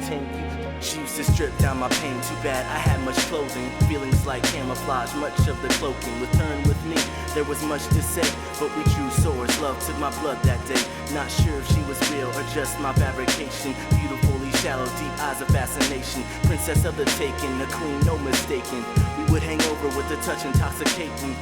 continue. She used to strip down my pain, too bad I had much clothing. Feelings like camouflage, much of the cloaking. With her and with me, there was much to say, but we drew swords. Love took my blood that day. Not sure if she was real or just my fabrication. Beautifully shallow, deep eyes of fascination. Princess of the taking, a queen, no mistaking. We would hang over with a touch intoxicating.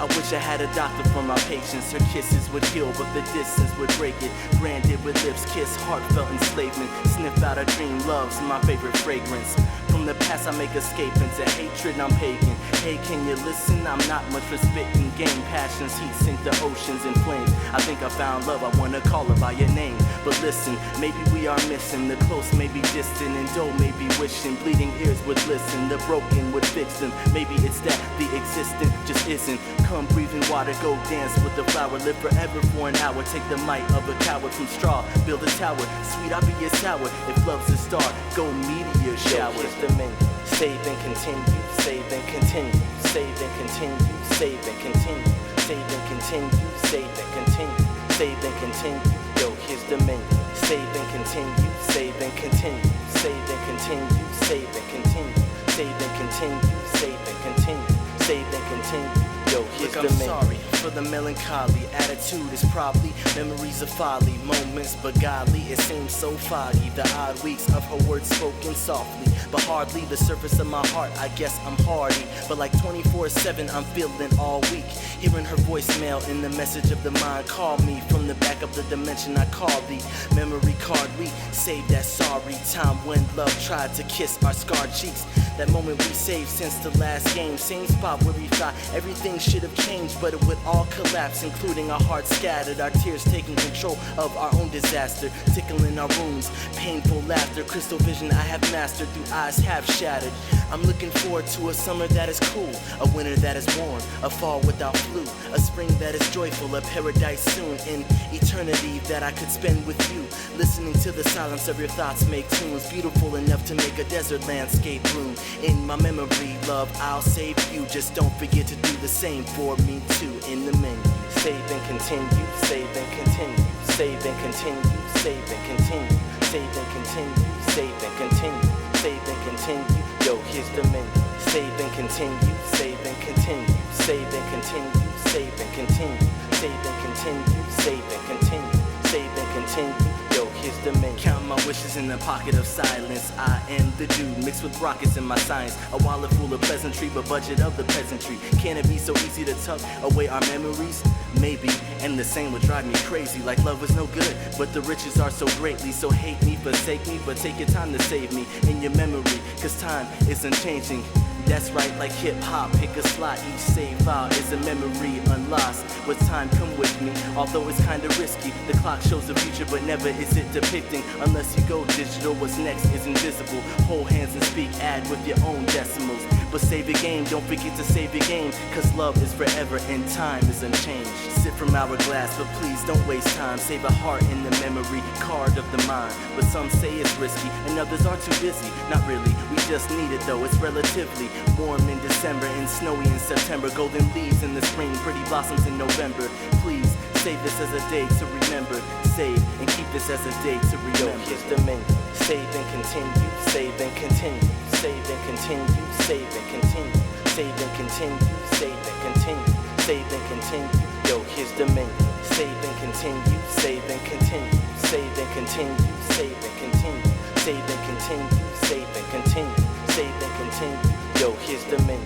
I wish I had a doctor for my patients. Her kisses would heal, but the distance would break it. Branded with lips, kiss, heartfelt enslavement. Sniff out a dream, love's my favorite fragrance. From the past I make escape into hatred, I'm pagan. Hey, can you listen? I'm not much for spitting game. Passions, heat sink the oceans in flames. I think I found love, I wanna call her by your name. But listen, maybe we are missing. The close may be distant and dough may be wishing. Bleeding ears would listen, the broken would fix them. Maybe it's that the existent just isn't. Come breathe in water, go dance with the flower. Live forever for an hour, take the might of a coward from straw. Build a tower, sweet I'll be your sour. If love's a star, go meteor shower. Here's the menu, save and continue, save and continue, save and continue, save and continue, save and continue, save and continue, save and continue. Yo, here's the menu, save and continue, save and continue, save and continue, save and continue, save and continue, save and continue, save and continue. Yo, here's Look, I'm sorry for the melancholy. Attitude is probably memories of folly. Moments, but godly, it seems so foggy. The odd weeks of her words spoken softly, but hardly the surface of my heart. I guess I'm hardy, but like 24/7, I'm feeling all weak. Hearing her voicemail in the message of the mind. Call me from the back of the dimension I call the memory card. We saved that sorry time when love tried to kiss our scarred cheeks. That moment we saved since the last game. Same spot where we thought everything should have changed, but it would all collapse, including our hearts scattered, our tears taking control of our own disaster, tickling our wounds, painful laughter, crystal vision I have mastered through eyes half shattered. I'm looking forward to a summer that is cool, a winter that is warm, a fall without flu, a spring that is joyful, a paradise soon, in eternity that I could spend with you, listening to the silence of your thoughts make tunes, beautiful enough to make a desert landscape bloom. In my memory, love, I'll save you. Just don't forget to do the same for me too. In the menu, save and continue, save and continue, save and continue, save and continue, save and continue, save and continue, save and continue. Yo, here's the menu, save and continue, save and continue, save and continue, save and continue, save and continue, save and continue, save and continue. Yo, here's the menu. Count my wishes in the pocket of silence. I am the dude mixed with rockets in my science. A wallet full of pleasantry, but budget of the peasantry. Can it be so easy to tuck away our memories? Maybe, and the same would drive me crazy. Like love was no good, but the riches are so greatly. So hate me, forsake me, but take your time to save me in your memory, cause time isn't changing. That's right, like hip-hop, pick a slot. Each save file is a memory unlost. With time, come with me, although it's kinda risky. The clock shows the future, but never is it depicting. Unless you go digital, what's next is invisible. Hold hands and speak, add with your own decimals. But save your game, don't forget to save your game, cause love is forever and time is unchanged. Sip from hourglass, but please don't waste time. Save a heart in the memory card of the mind. But some say it's risky, and others are too busy. Not really, we just need it though, it's relatively warm in December and snowy in September. Golden leaves in the spring, pretty blossoms in November. Please, save this as a day to remember. Save and keep this as a day to remember. Yo, here's the menu. Save and continue, save and continue, save and continue, save and continue, save and continue, save and continue, save and continue. Yo, here's the menu. Save and continue, save and continue, save and continue, save and continue, save and continue, save and continue, save and continue. Yo, here's the menu.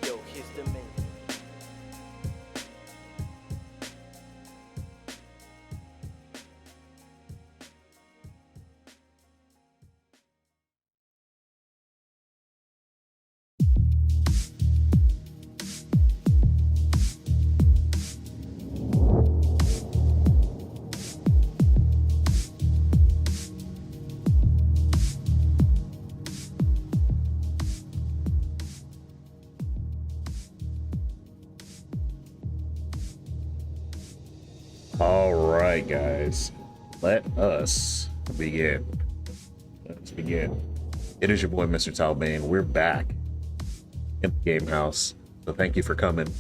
Yo, here's the menu. All right, guys, let us begin. Let's begin. It is your boy, Mr. Talbane. We're back in the game house. So thank you for coming.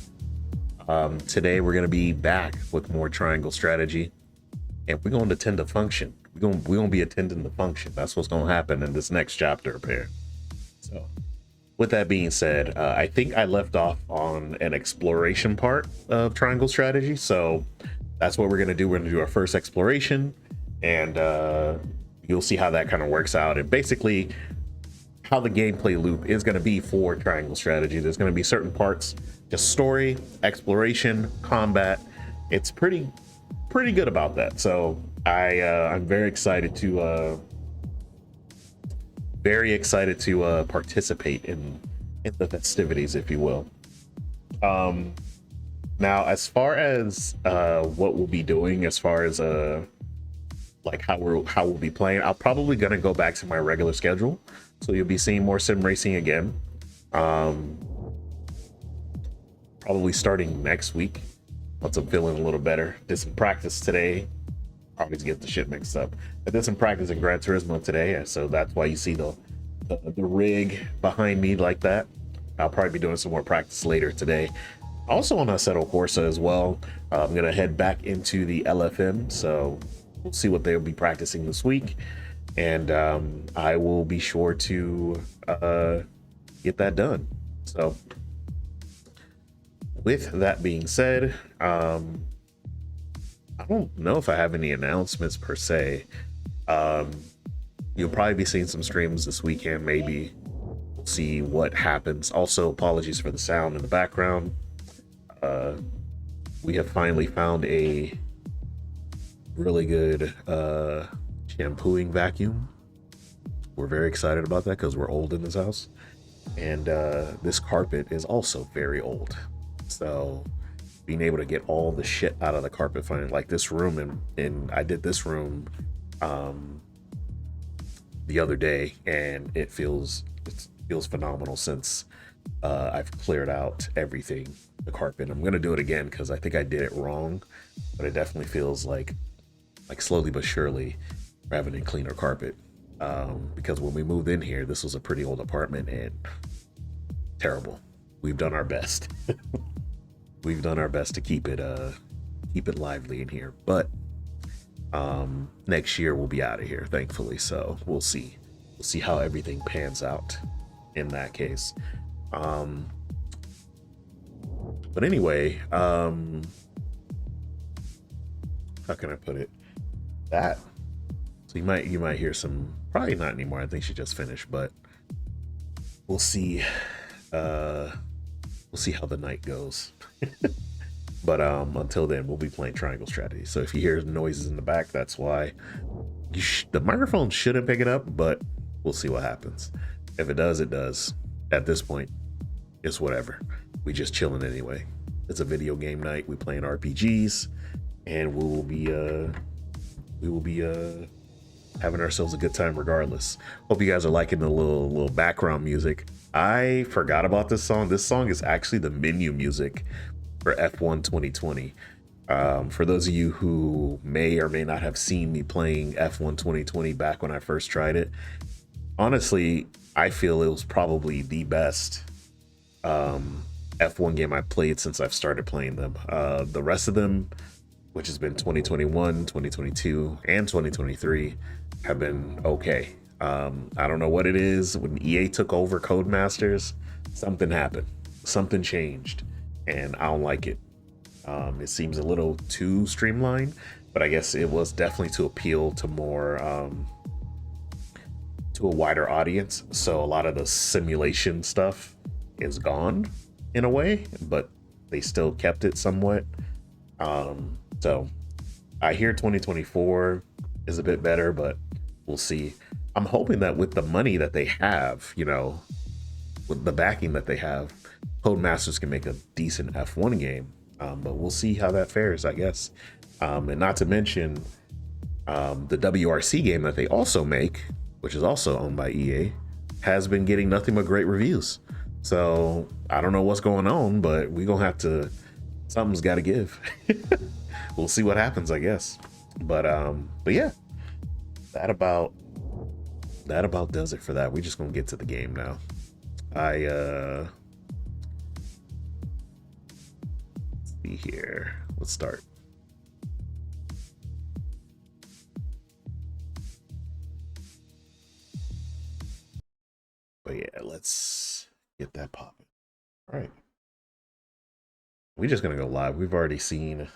Today we're gonna be back with more Triangle Strategy, and we're gonna attend a function. We're gonna be attending the function. That's what's gonna happen in this next chapter up here. So, with that being said, I think I left off on an exploration part of Triangle Strategy, so that's what we're gonna do. We're gonna do our first exploration, and you'll see how that kind of works out. And basically, how the gameplay loop is going to be for Triangle Strategy. There's going to be certain parts, just story, exploration, combat. It's pretty good about that. So I'm very excited to participate in the festivities, if you will. Now, as far as what we'll be doing, as far as like how we'll be playing, I'm probably gonna go back to my regular schedule. So you'll be seeing more sim racing again. Probably starting next week once I'm feeling a little better. Did some practice today. I always get the shit mixed up. I did some practice in Gran Turismo today, so that's why you see the rig behind me like that. I'll probably be doing some more practice later today. Also on Assetto Corsa as well. I'm gonna head back into the LFM, so we'll see what they'll be practicing this week. And I will be sure to get that done. So with that being said, I don't know if I have any announcements per se. You'll probably be seeing some streams this weekend, maybe. We'll see what happens. Also, apologies for the sound in the background. We have finally found a really good shampooing vacuum. We're very excited about that because we're old in this house, and this carpet is also very old, so being able to get all the shit out of the carpet, finally, like this room, and I did this room the other day, and it feels phenomenal since I've cleared out everything, the carpet. I'm gonna do it again because I think I did it wrong, but it definitely feels like slowly but surely having a cleaner carpet, because when we moved in here, this was a pretty old apartment and terrible. We've done our best. We've done our best to keep it lively in here, but next year we'll be out of here, thankfully. So we'll see how everything pans out in that case. But anyway, how can I put it? That, so you might hear some, probably not anymore. I think she just finished, but we'll see. We'll see how the night goes. But until then, we'll be playing Triangle Strategy. So if you hear noises in the back, that's why. The microphone shouldn't pick it up, but we'll see what happens. If it does, it does. At this point, it's whatever. We just chilling anyway. It's a video game night. We playing RPGs, and we will be having ourselves a good time regardless. Hope you guys are liking the little background music. I forgot about this song. This song is actually the menu music for F1 2020. For those of you who may or may not have seen me playing F1 2020 back when I first tried it, honestly, I feel it was probably the best F1 game I played since I've started playing them. The rest of them, which has been 2021, 2022, and 2023, have been okay. I don't know what it is. When EA took over Codemasters, something happened. Something changed, and I don't like it. It seems a little too streamlined, but I guess it was definitely to appeal to more to a wider audience. So a lot of the simulation stuff is gone in a way, but they still kept it somewhat. So I hear 2024 is a bit better, but we'll see. I'm hoping that with the money that they have, you know, with the backing that they have, Codemasters can make a decent F1 game. But we'll see how that fares, I guess. And not to mention the WRC game that they also make, which is also owned by EA, has been getting nothing but great reviews. So I don't know what's going on, but we're gonna have to, something's got to give. We'll see what happens, I guess. But yeah, that about does it for that. We're just gonna get to the game now. see here. Let's start. But yeah, let's get that popping. All right. We're just gonna go live. We've already seen,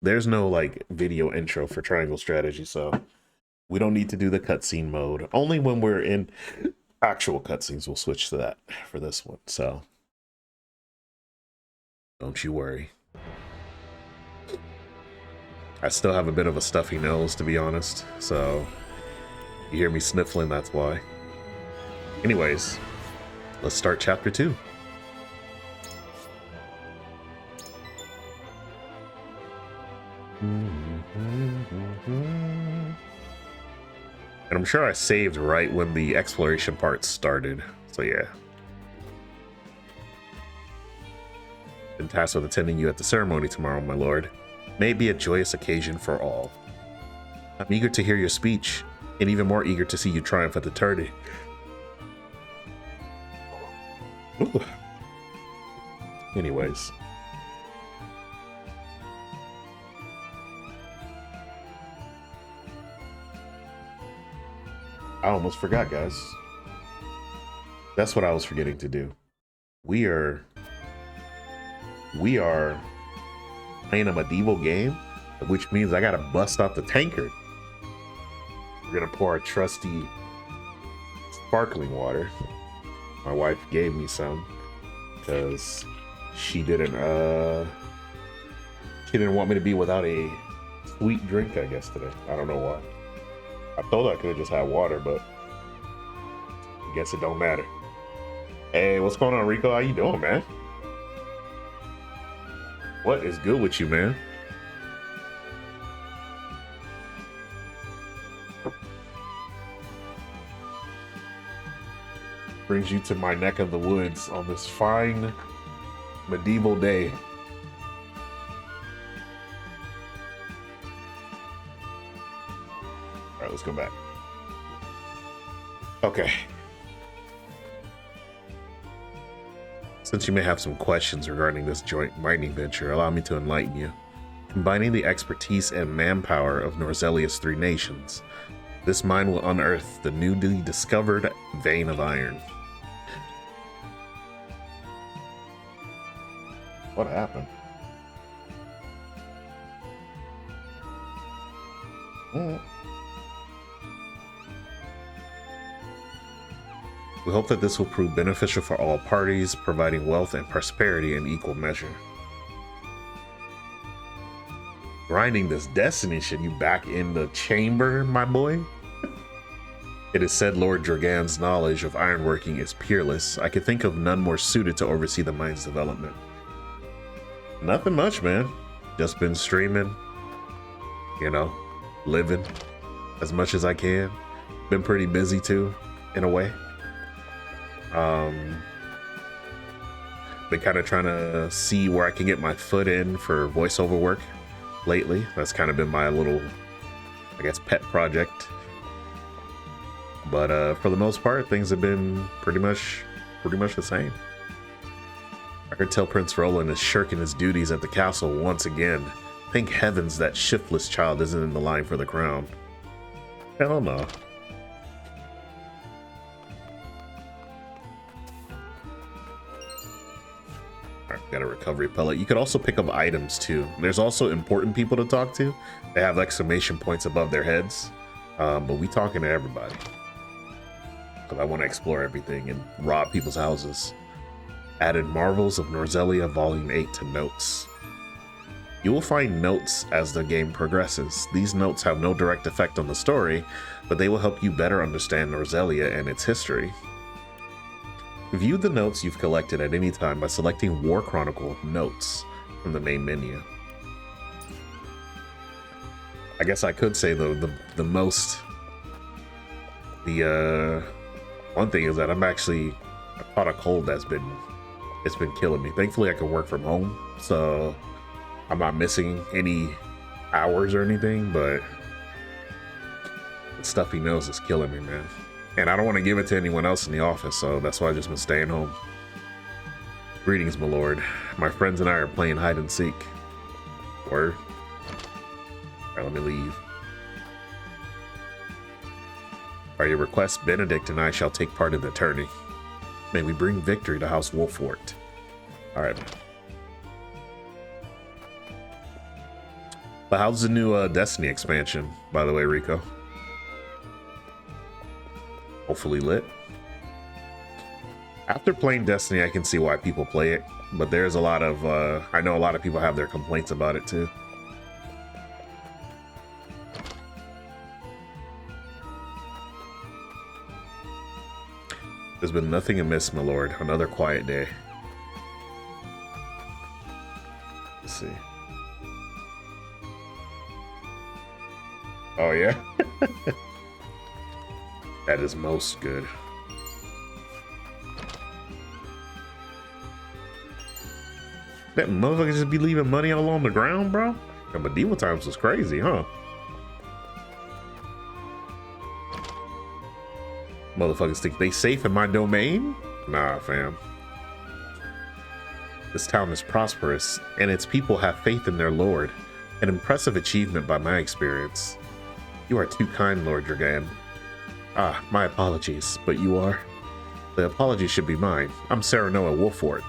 there's no like video intro for Triangle Strategy, so we don't need to do the cutscene mode. Only when we're in actual cutscenes, we'll switch to that for this one. So don't you worry. I still have a bit of a stuffy nose, to be honest. So you hear me sniffling, that's why. Anyways, let's start chapter 2. And I'm sure I saved right when the exploration part started. So yeah. Been tasked with attending you at the ceremony tomorrow, my lord. May it be a joyous occasion for all. I'm eager to hear your speech, and even more eager to see you triumph at the tourney. Ooh. Anyways. I almost forgot, guys. That's what I was forgetting to do. We are playing a medieval game, which means I gotta bust out the tankard. We're gonna pour our trusty sparkling water. My wife gave me some because she didn't want me to be without a sweet drink, I guess, today. I don't know why. I thought I could have just had water, but I guess it don't matter. Hey, what's going on, Rico? How you doing, man? What is good with you, man? Brings you to my neck of the woods on this fine medieval day. All right, let's go back. Okay. Since you may have some questions regarding this joint mining venture, allow me to enlighten you. Combining the expertise and manpower of Norzelia's 3 nations, this mine will unearth the newly discovered vein of iron. What happened? We hope that this will prove beneficial for all parties, providing wealth and prosperity in equal measure. Grinding this destiny, should you back in the chamber, my boy? It is said Lord Dragan's knowledge of ironworking is peerless. I could think of none more suited to oversee the mine's development. Nothing much, man. Just been streaming, you know, living as much as I can. Been pretty busy too, in a way. Been kind of trying to see where I can get my foot in for voiceover work lately. That's kind of been my little, I guess, pet project. But for the most part, things have been pretty much the same. I could tell Prince Roland is shirking his duties at the castle once again. Thank heavens that shiftless child isn't in the line for the crown. Hell no. Alright, got a recovery pellet. You could also pick up items too. There's also important people to talk to. They have exclamation points above their heads. But we talking to everybody. Because I want to explore everything and rob people's houses. Added Marvels of Norzelia Volume 8 to notes. You will find notes as the game progresses. These notes have no direct effect on the story, but they will help you better understand Norzelia and its history. View the notes you've collected at any time by selecting War Chronicle Notes from the main menu. I guess I could say the one thing is that I caught a cold that's been killing me. Thankfully I can work from home, so I'm not missing any hours or anything, but the stuffy nose is killing me, man. And I don't want to give it to anyone else in the office, so that's why I've just been staying home. Greetings, my lord. My friends and I are playing hide and seek. Word. All right, let me leave. By your request, Benedict and I shall take part in the tourney. May we bring victory to House Wolfwort. All right. But how's the new Destiny expansion, by the way, Rico? Hopefully lit. After playing Destiny, I can see why people play it, but there's a lot of, I know a lot of people have their complaints about it too. There's been nothing amiss, my lord. Another quiet day. Let's see. Oh, yeah? That is most good. That motherfucker just be leaving money all on the ground, bro? The medieval times was crazy, huh? Motherfuckers think they safe in my domain? Nah, fam. This town is prosperous, and its people have faith in their lord. An impressive achievement by my experience. You are too kind, Lord Dragan. Ah, my apologies, but you are? The apology should be mine. I'm Serenoa Wolfwort.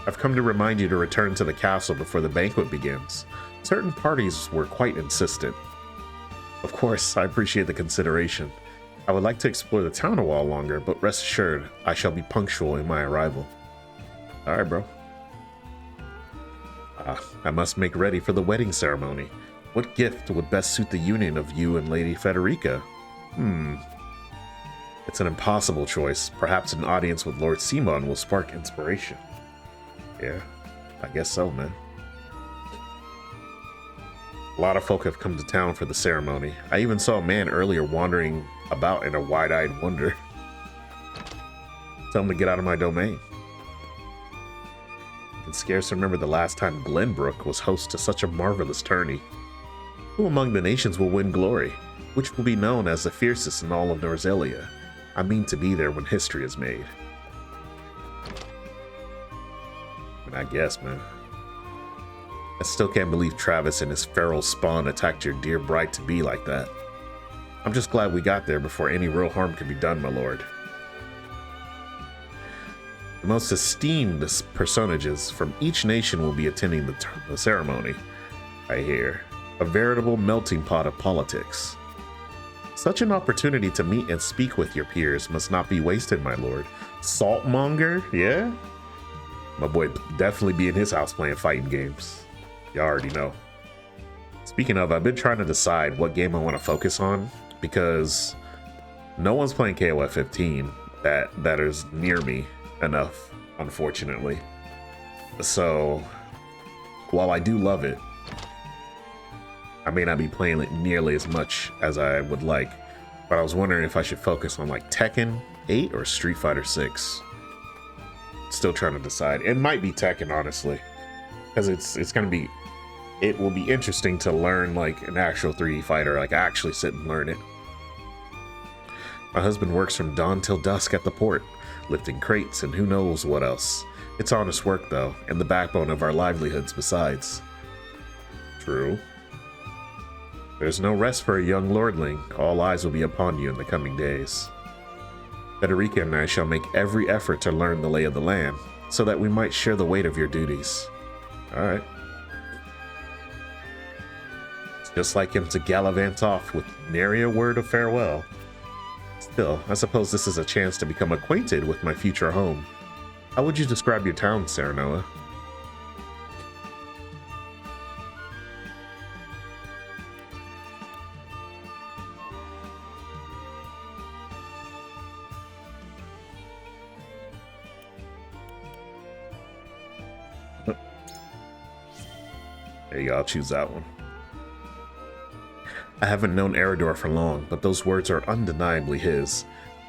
I've come to remind you to return to the castle before the banquet begins. Certain parties were quite insistent. Of course, I appreciate the consideration. I would like to explore the town a while longer, but rest assured, I shall be punctual in my arrival. Alright, bro. I must make ready for the wedding ceremony. What gift would best suit the union of you and Lady Federica? It's an impossible choice. Perhaps an audience with Lord Simon will spark inspiration. Yeah, I guess so, man. A lot of folk have come to town for the ceremony. I even saw a man earlier wandering about in a wide-eyed wonder. Tell him to get out of my domain. I can scarce remember the last time Glenbrook was host to such a marvelous tourney. Who among the nations will win glory? Which will be known as the fiercest in all of Norzelia? I mean to be there when history is made. I guess, man. I still can't believe Travis and his feral spawn attacked your dear bride-to-be like that. I'm just glad we got there before any real harm could be done, my lord. The most esteemed personages from each nation will be attending the ceremony, I hear. A veritable melting pot of politics. Such an opportunity to meet and speak with your peers must not be wasted, my lord. Saltmonger, yeah? My boy definitely be in his house playing fighting games. You already know. Speaking of, I've been trying to decide what game I want to focus on because no one's playing KOF 15 that is near me enough, unfortunately. So while I do love it, I may not be playing it nearly as much as I would like, but I was wondering if I should focus on like Tekken 8 or Street Fighter 6. Still trying to decide. It might be Tekken, honestly, because it will be interesting to learn like an actual 3D fighter, like actually sit and learn it. My husband works from dawn till dusk at the port, lifting crates and who knows what else. It's honest work though, and the backbone of our livelihoods besides. True. There's no rest for a young lordling. All eyes will be upon you in the coming days. Federica and I shall make every effort to learn the lay of the land, so that we might share the weight of your duties. Alright. It's just like him to gallivant off with nary a word of farewell. Still, I suppose this is a chance to become acquainted with my future home. How would you describe your town, Serenoa? There you go, I'll choose that one. I haven't known Eredor for long, but those words are undeniably his.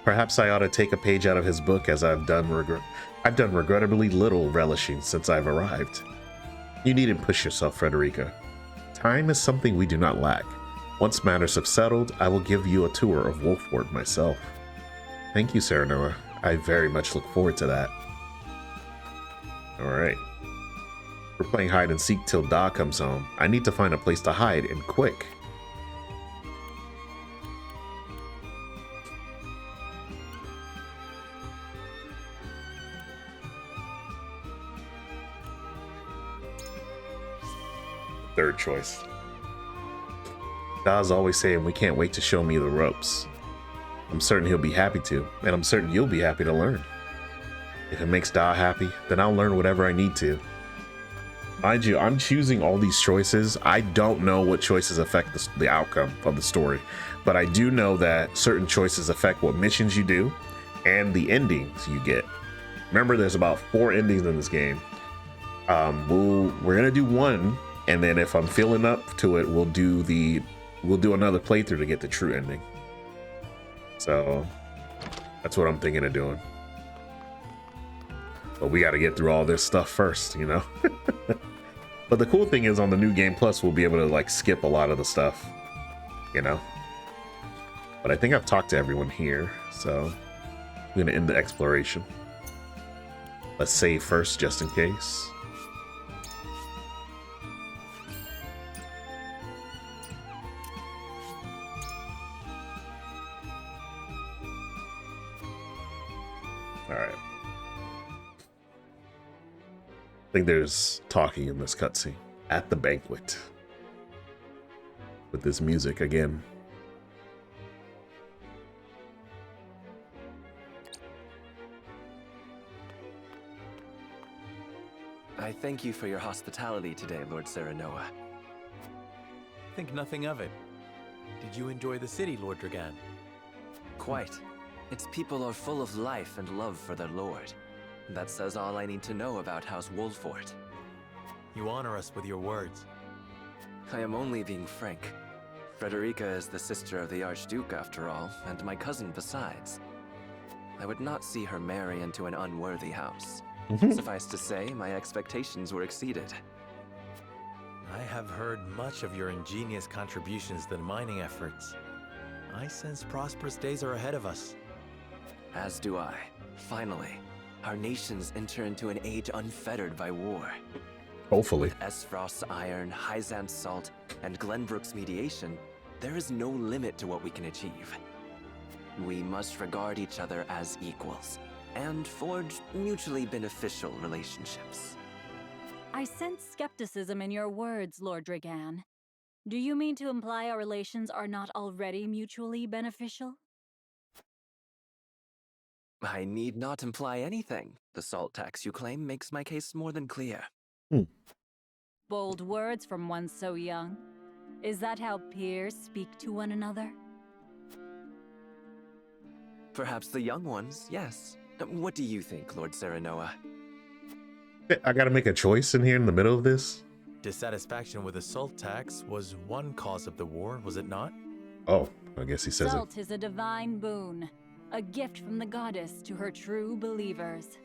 Perhaps I ought to take a page out of his book, as I've done regrettably little relishing since I've arrived. You needn't push yourself, Frederica. Time is something we do not lack. Once matters have settled, I will give you a tour of Wolfwort myself. Thank you, Serenoa. I very much look forward to that. Alright. We're playing hide and seek till Da comes home. I need to find a place to hide, and quick. Third choice. Da's always saying we can't wait to show me the ropes. I'm certain he'll be happy to, and I'm certain you'll be happy to learn. If it makes Da happy, then I'll learn whatever I need to. Mind you, I'm choosing all these choices. I don't know what choices affect the outcome of the story, but I do know that certain choices affect what missions you do and the endings you get. Remember, there's about 4 endings in this game. We're gonna do one, and then if I'm feeling up to it, we'll do another playthrough to get the true ending. So that's what I'm thinking of doing. But we got to get through all this stuff first, you know? But the cool thing is on the new Game Plus, we'll be able to like skip a lot of the stuff, you know? But I think I've talked to everyone here, so I'm going to end the exploration. Let's save first, just in case. All right. I think there's talking in this cutscene at the banquet with this music again. I thank you for your hospitality today, Lord Serenoa. Think nothing of it. Did you enjoy the city, Lord Dragan? Quite. Its people are full of life and love for their lord. That says all I need to know about House Wolfort. You honor us with your words. I am only being frank. Frederica is the sister of the Archduke, after all, and my cousin besides. I would not see her marry into an unworthy house. Suffice to say, my expectations were exceeded. I have heard much of your ingenious contributions to the mining efforts. I sense prosperous days are ahead of us. As do I. Finally, our nations enter into an age unfettered by war. Hopefully. Esfrost's iron, Hyzant's salt, and Glenbrook's mediation, there is no limit to what we can achieve. We must regard each other as equals, and forge mutually beneficial relationships. I sense skepticism in your words, Lord Dragan. Do you mean to imply our relations are not already mutually beneficial? I need not imply anything. The salt tax you claim makes my case more than clear. Bold words from one so young. Is that how peers speak to one another? Perhaps the young ones, yes. What do you think, Lord Serenoa? I gotta make a choice in here in the middle of this? Dissatisfaction with the salt tax was one cause of the war, was it not? Oh, I guess he says Salt is a divine boon, a gift from the goddess to her true believers.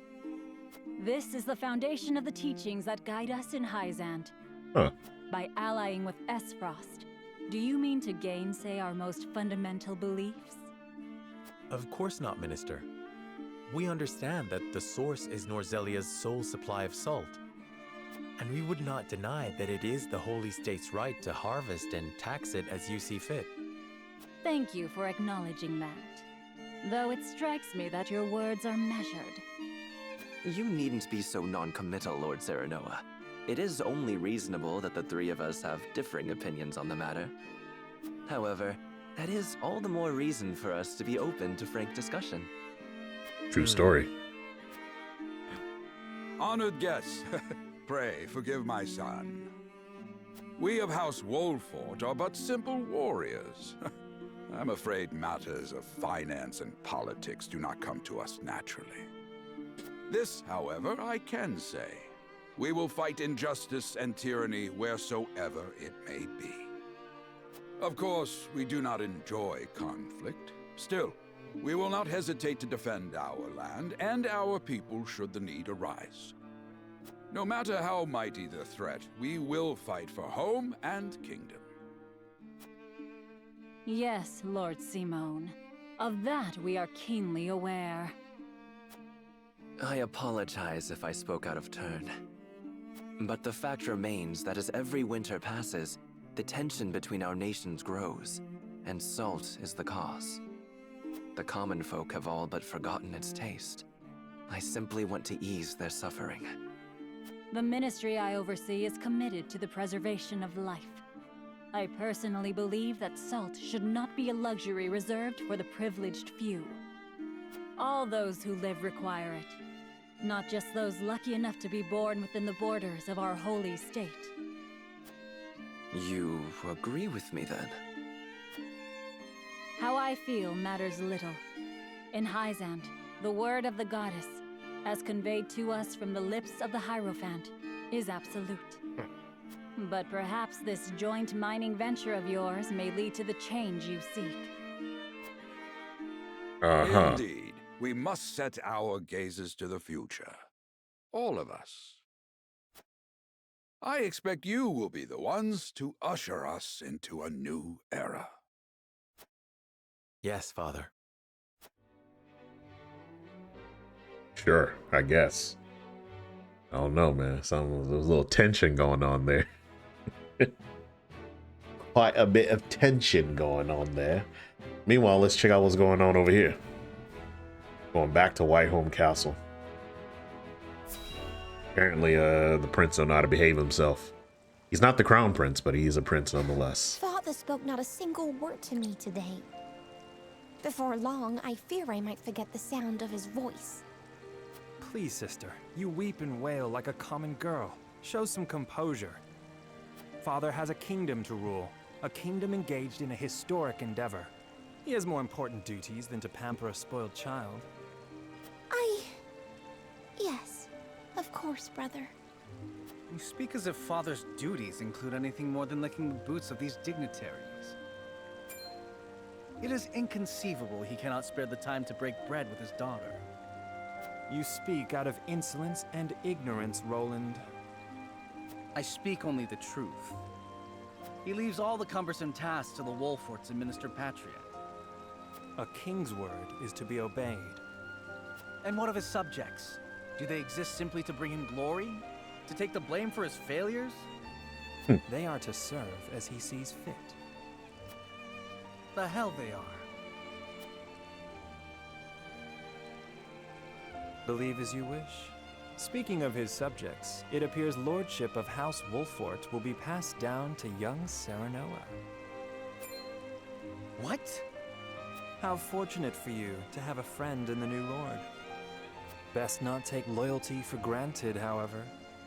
This is the foundation of the teachings that guide us in Hyzant. Huh. By allying with Esfrost, do you mean to gainsay our most fundamental beliefs? Of course not, Minister. We understand that the source is Norzelia's sole supply of salt. And we would not deny that it is the Holy State's right to harvest and tax it as you see fit. Thank you for acknowledging that. Though it strikes me that your words are measured. You needn't be so non-committal, Lord Serenoa. It is only reasonable that the three of us have differing opinions on the matter. However, that is all the more reason for us to be open to frank discussion. True story. Honored guests, pray forgive my son. We of House Wolfort are but simple warriors. I'm afraid matters of finance and politics do not come to us naturally. This, however, I can say. We will fight injustice and tyranny wheresoever it may be. Of course, we do not enjoy conflict. Still, we will not hesitate to defend our land and our people should the need arise. No matter how mighty the threat, we will fight for home and kingdom. Yes, Lord Simone. Of that we are keenly aware. I apologize if I spoke out of turn. But the fact remains that as every winter passes, the tension between our nations grows, and salt is the cause. The common folk have all but forgotten its taste. I simply want to ease their suffering. The ministry I oversee is committed to the preservation of life. I personally believe that salt should not be a luxury reserved for the privileged few. All those who live require it, not just those lucky enough to be born within the borders of our holy state. You agree with me then? How I feel matters little. In Hyzant, the word of the goddess, as conveyed to us from the lips of the Hierophant, is absolute. But perhaps this joint mining venture of yours may lead to the change you seek. Indeed. We must set our gazes to the future. All of us. I expect you will be the ones to usher us into a new era. Yes, Father. Sure, I guess. I don't know, man. There's a little tension going on there. Quite a bit of tension going on there. Meanwhile, let's check out what's going on over here. Going back to Whiteholm Castle. Apparently, the prince don't know how to behave himself. He's not the crown prince, but he is a prince nonetheless. Father spoke not a single word to me today. Before long, I fear I might forget the sound of his voice. Please, sister, you weep and wail like a common girl. Show some composure. Father has a kingdom to rule, a kingdom engaged in a historic endeavor. He has more important duties than to pamper a spoiled child. Yes, of course, brother. You speak as if Father's duties include anything more than licking the boots of these dignitaries. It is inconceivable he cannot spare the time to break bread with his daughter. You speak out of insolence and ignorance, Roland. I speak only the truth. He leaves all the cumbersome tasks to the Wolforts and Minister Patriot. A king's word is to be obeyed. And what of his subjects? Do they exist simply to bring him glory? To take the blame for his failures? They are to serve as he sees fit. The hell they are. Believe as you wish. Speaking of his subjects, it appears lordship of House Wolfort will be passed down to young Serenoa. What? How fortunate for you to have a friend in the new lord. Best not take loyalty for granted, however.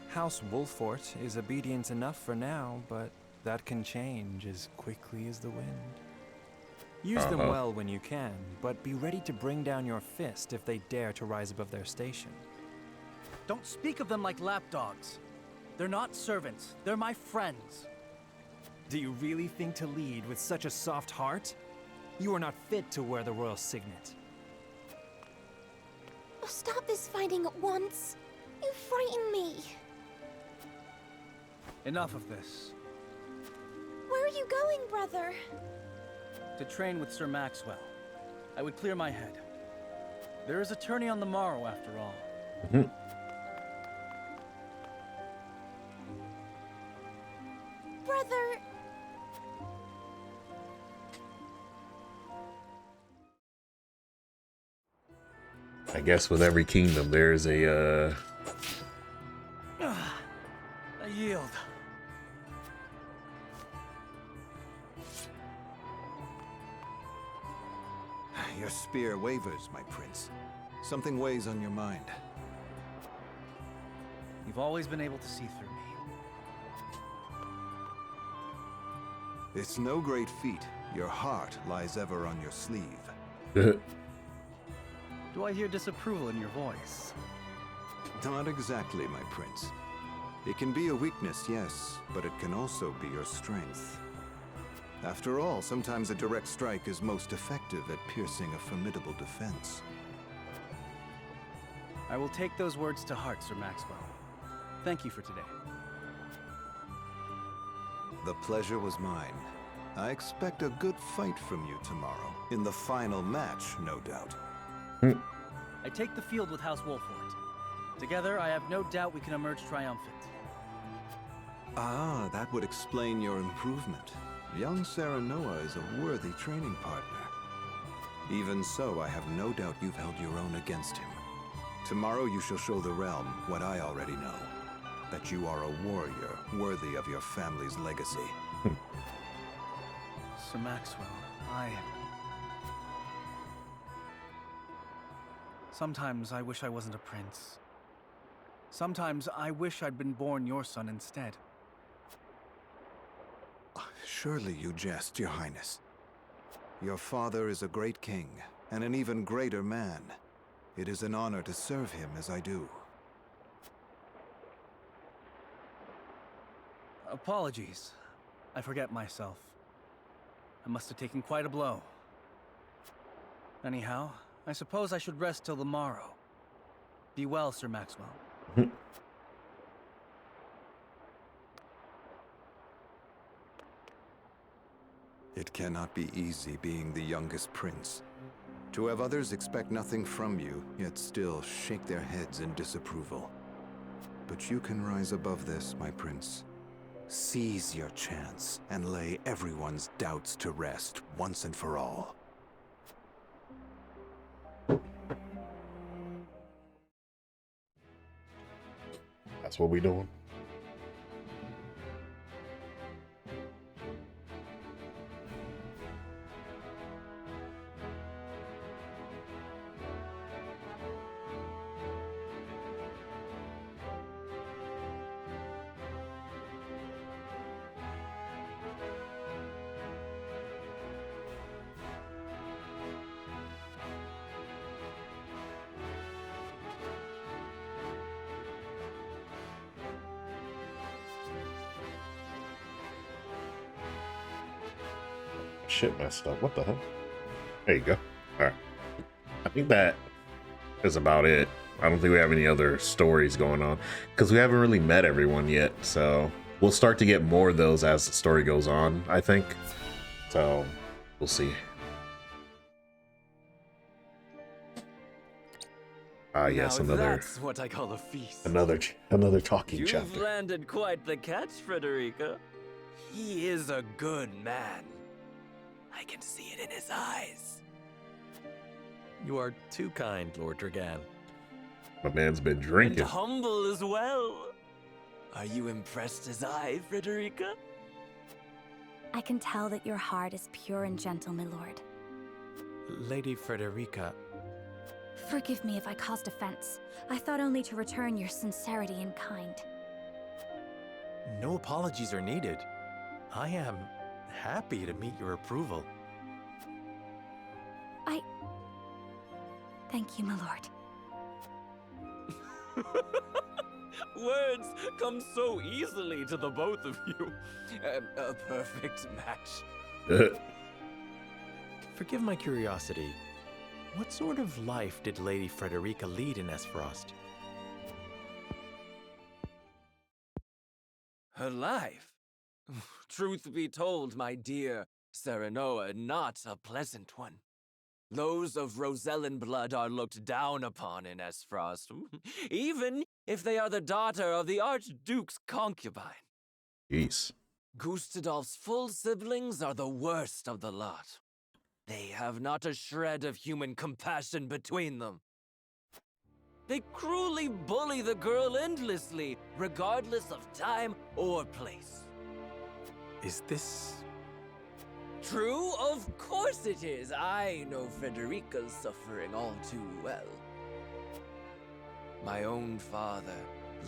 House Wolfort is obedient enough for now, but that can change as quickly as the wind. Use them well when you can, but be ready to bring down your fist if they dare to rise above their station. Don't speak of them like lapdogs. They're not servants. They're my friends. Do you really think to lead with such a soft heart? You are not fit to wear the royal signet. Oh, stop this fighting at once. You frighten me. Enough of this. Where are you going, brother? To train with Sir Maxwell. I would clear my head. There is a tourney on the morrow, after all. Brother... I guess with every kingdom, there's a, I yield. Your spear wavers, my prince. Something weighs on your mind. You've always been able to see through me. It's no great feat. Your heart lies ever on your sleeve. Do I hear disapproval in your voice? Not exactly, my prince. It can be a weakness, yes, but it can also be your strength. After all, sometimes a direct strike is most effective at piercing a formidable defense. I will take those words to heart, Sir Maxwell. Thank you for today. The pleasure was mine. I expect a good fight from you tomorrow. In the final match, no doubt. I take the field with House Wolfort. Together, I have no doubt we can emerge triumphant. Ah, that would explain your improvement. Young Serenoa is a worthy training partner. Even so, I have no doubt you've held your own against him. Tomorrow you shall show the realm what I already know. That you are a warrior worthy of your family's legacy. Sir Maxwell, Sometimes I wish I wasn't a prince. Sometimes I wish I'd been born your son instead. Surely you jest, Your Highness. Your father is a great king, and an even greater man. It is an honor to serve him as I do. Apologies. I forget myself. I must have taken quite a blow. Anyhow, I suppose I should rest till the morrow. Be well, Sir Maxwell. It cannot be easy being the youngest prince. To have others expect nothing from you, yet still shake their heads in disapproval. But you can rise above this, my prince. Seize your chance and lay everyone's doubts to rest once and for all. That's what we doing. Shit messed up. What the hell? There you go. All right. I think that is about it. I don't think we have any other stories going on because we haven't really met everyone yet. So we'll start to get more of those as the story goes on, I think. So we'll see. Yes, now another. That's what I call a feast. Another talking You've chapter. landed quite the catch, Frederica. He is a good man. I can see it in his eyes. You are too kind, Lord Dragan. My man's been drinking. And humble as well. Are you impressed as I, Frederica? I can tell that your heart is pure and gentle, my lord. Lady Frederica, Forgive me if I caused offense. I thought only to return your sincerity and kind. no apologies are needed. I am happy to meet your approval. Thank you, my lord. Words come so easily to the both of you. A perfect match. Forgive my curiosity. What sort of life did Lady Frederica lead in Esfrost? Her life? Truth be told, my dear Serenoa, not a pleasant one. Those of Rosellan blood are looked down upon in Esfrost, even if they are the daughter of the Archduke's concubine. Jeez. Gustadolf's full siblings are the worst of the lot. They have not a shred of human compassion between them. They cruelly bully the girl endlessly, regardless of time or place. Is this... True? Of course it is. I know Frederica's suffering all too well. My own father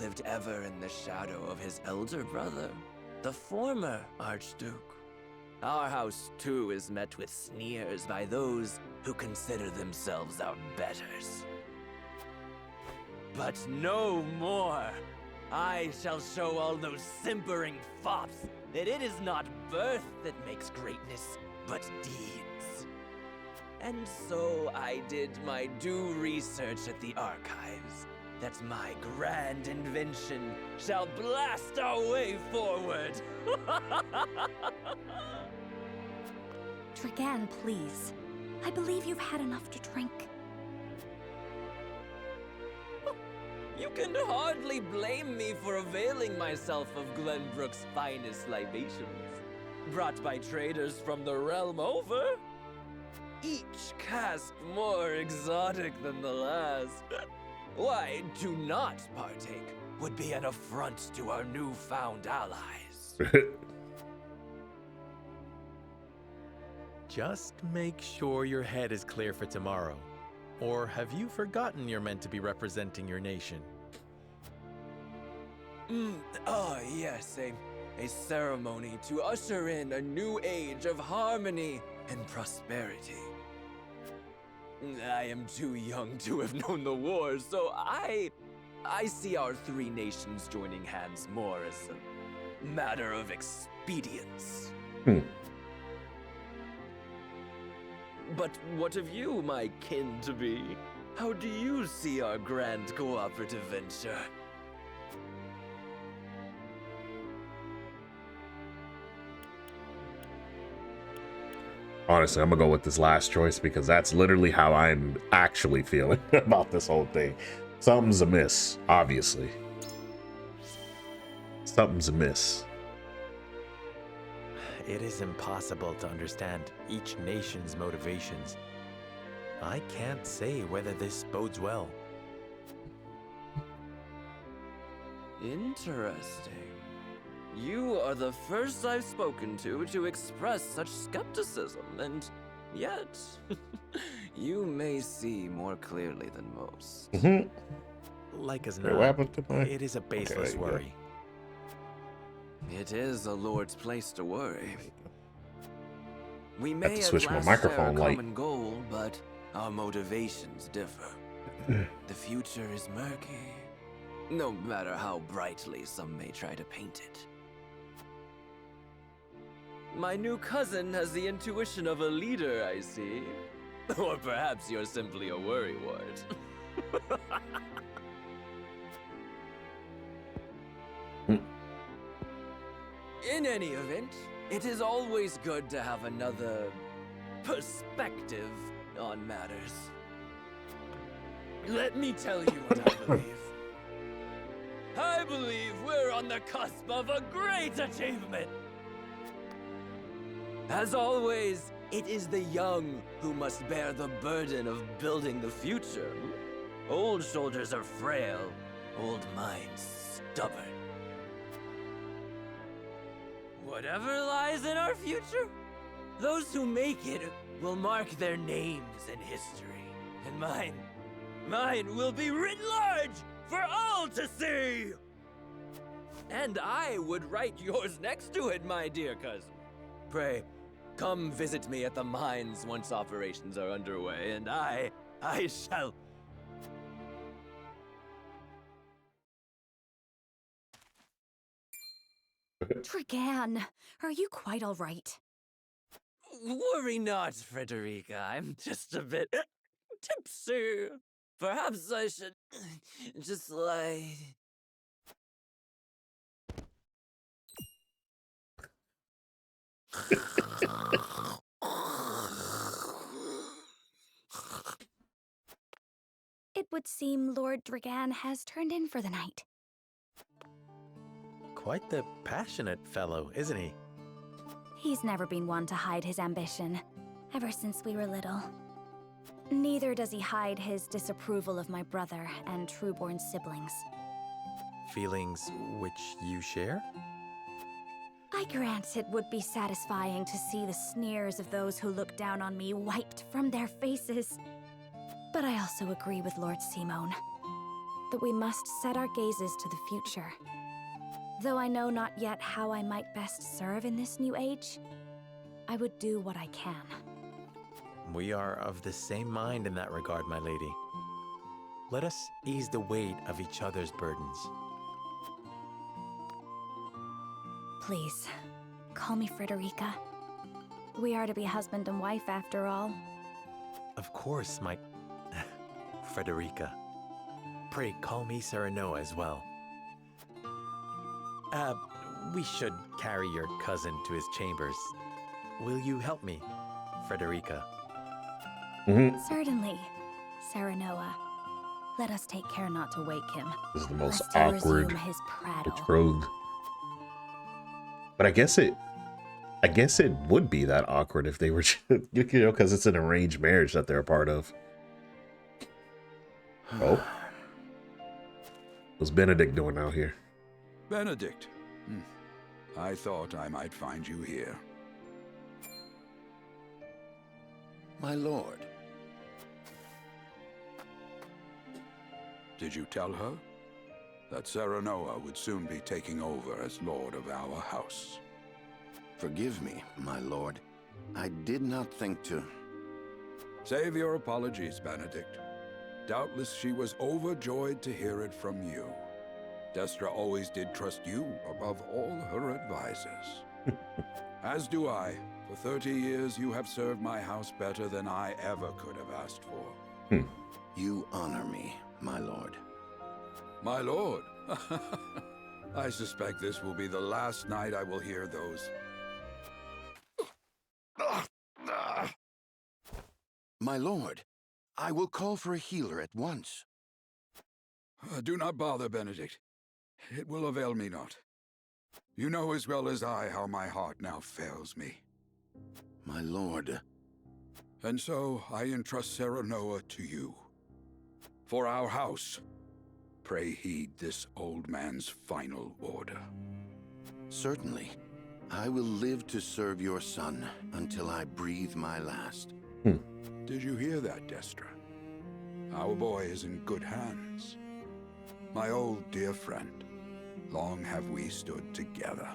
lived ever in the shadow of his elder brother, the former Archduke. Our house, too, is met with sneers by those who consider themselves our betters. But no more! I shall show all those simpering fops that it is not birth that makes greatness, but deeds. And so I did my due research at the archives, that my grand invention shall blast our way forward. Dragan, please. I believe you've had enough to drink. You can hardly blame me for availing myself of Glenbrook's finest libations, brought by traders from the realm over. Each cask more exotic than the last. Why, to not partake would be an affront to our newfound allies. Just make sure your head is clear for tomorrow. Or have you forgotten you're meant to be representing your nation? Yes, a ceremony to usher in a new age of harmony and prosperity. I am too young to have known the war, so I see our three nations joining hands more as a matter of expedience. But what of you, my kin-to-be? How do you see our grand cooperative venture? Honestly, I'm gonna go with this last choice because that's literally how I'm actually feeling about this whole thing. Something's amiss, obviously. Something's amiss. It is impossible to understand each nation's motivations. I can't say whether this bodes well. Interesting. You are the first I've spoken to express such skepticism, and yet, you may see more clearly than most. Like as What not, happened to my... it is a baseless Okay, worry. It is a lord's place to worry. We Have may to at switch my last microphone share a light. common goal, but our motivations differ. The future is murky, no matter how brightly some may try to paint it. My new cousin has the intuition of a leader, I see. Or perhaps you're simply a worrywart. In any event, it is always good to have another perspective on matters. Let me tell you what I believe. I believe we're on the cusp of a great achievement. As always, it is the young who must bear the burden of building the future. Old shoulders are frail, old minds stubborn. Whatever lies in our future, those who make it will mark their names in history. And mine will be written large for all to see! And I would write yours next to it, my dear cousin. Pray, come visit me at the mines once operations are underway, and I shall... Trigan, are you quite all right? Worry not, Frederica. I'm just a bit tipsy. Perhaps I should just lie. It would seem Lord Dragan has turned in for the night. Quite the passionate fellow, isn't he? He's never been one to hide his ambition, ever since we were little. Neither does he hide his disapproval of my brother and Trueborn siblings. Feelings which you share? I grant it would be satisfying to see the sneers of those who look down on me wiped from their faces. But I also agree with Lord Simone that we must set our gazes to the future. Though I know not yet how I might best serve in this new age, I would do what I can. We are of the same mind in that regard, my lady. Let us ease the weight of each other's burdens. Please, call me Frederica. We are to be husband and wife after all. Of course, my... Frederica. Pray call me Serenoa as well. We should carry your cousin to his chambers. Will you help me, Frederica? Certainly, Serenoa. Let us take care not to wake him. This is the most lest he awkward resume his prattle. betrothed. But I guess it would be that awkward if they were, because it's an arranged marriage that they're a part of. Oh, what's Benedict doing out here? Benedict. I thought I might find you here. My lord. Did you tell her that Serenoa would soon be taking over as lord of our house? Forgive me, my lord. I did not think to... Save your apologies, Benedict. Doubtless she was overjoyed to hear it from you. Destra always did trust you above all her advisors. As do I. For 30 years you have served my house better than I ever could have asked for. You honor me, my lord. My lord? I suspect this will be the last night I will hear those. My lord, I will call for a healer at once. Do not bother, Benedict. It will avail me not. You know as well as I how my heart now fails me. My lord. And so I entrust Serenoa to you. For our house, pray heed this old man's final order. Certainly. I will live to serve your son until I breathe my last. Did you hear that, Destra? Our boy is in good hands. My old dear friend, long have we stood together.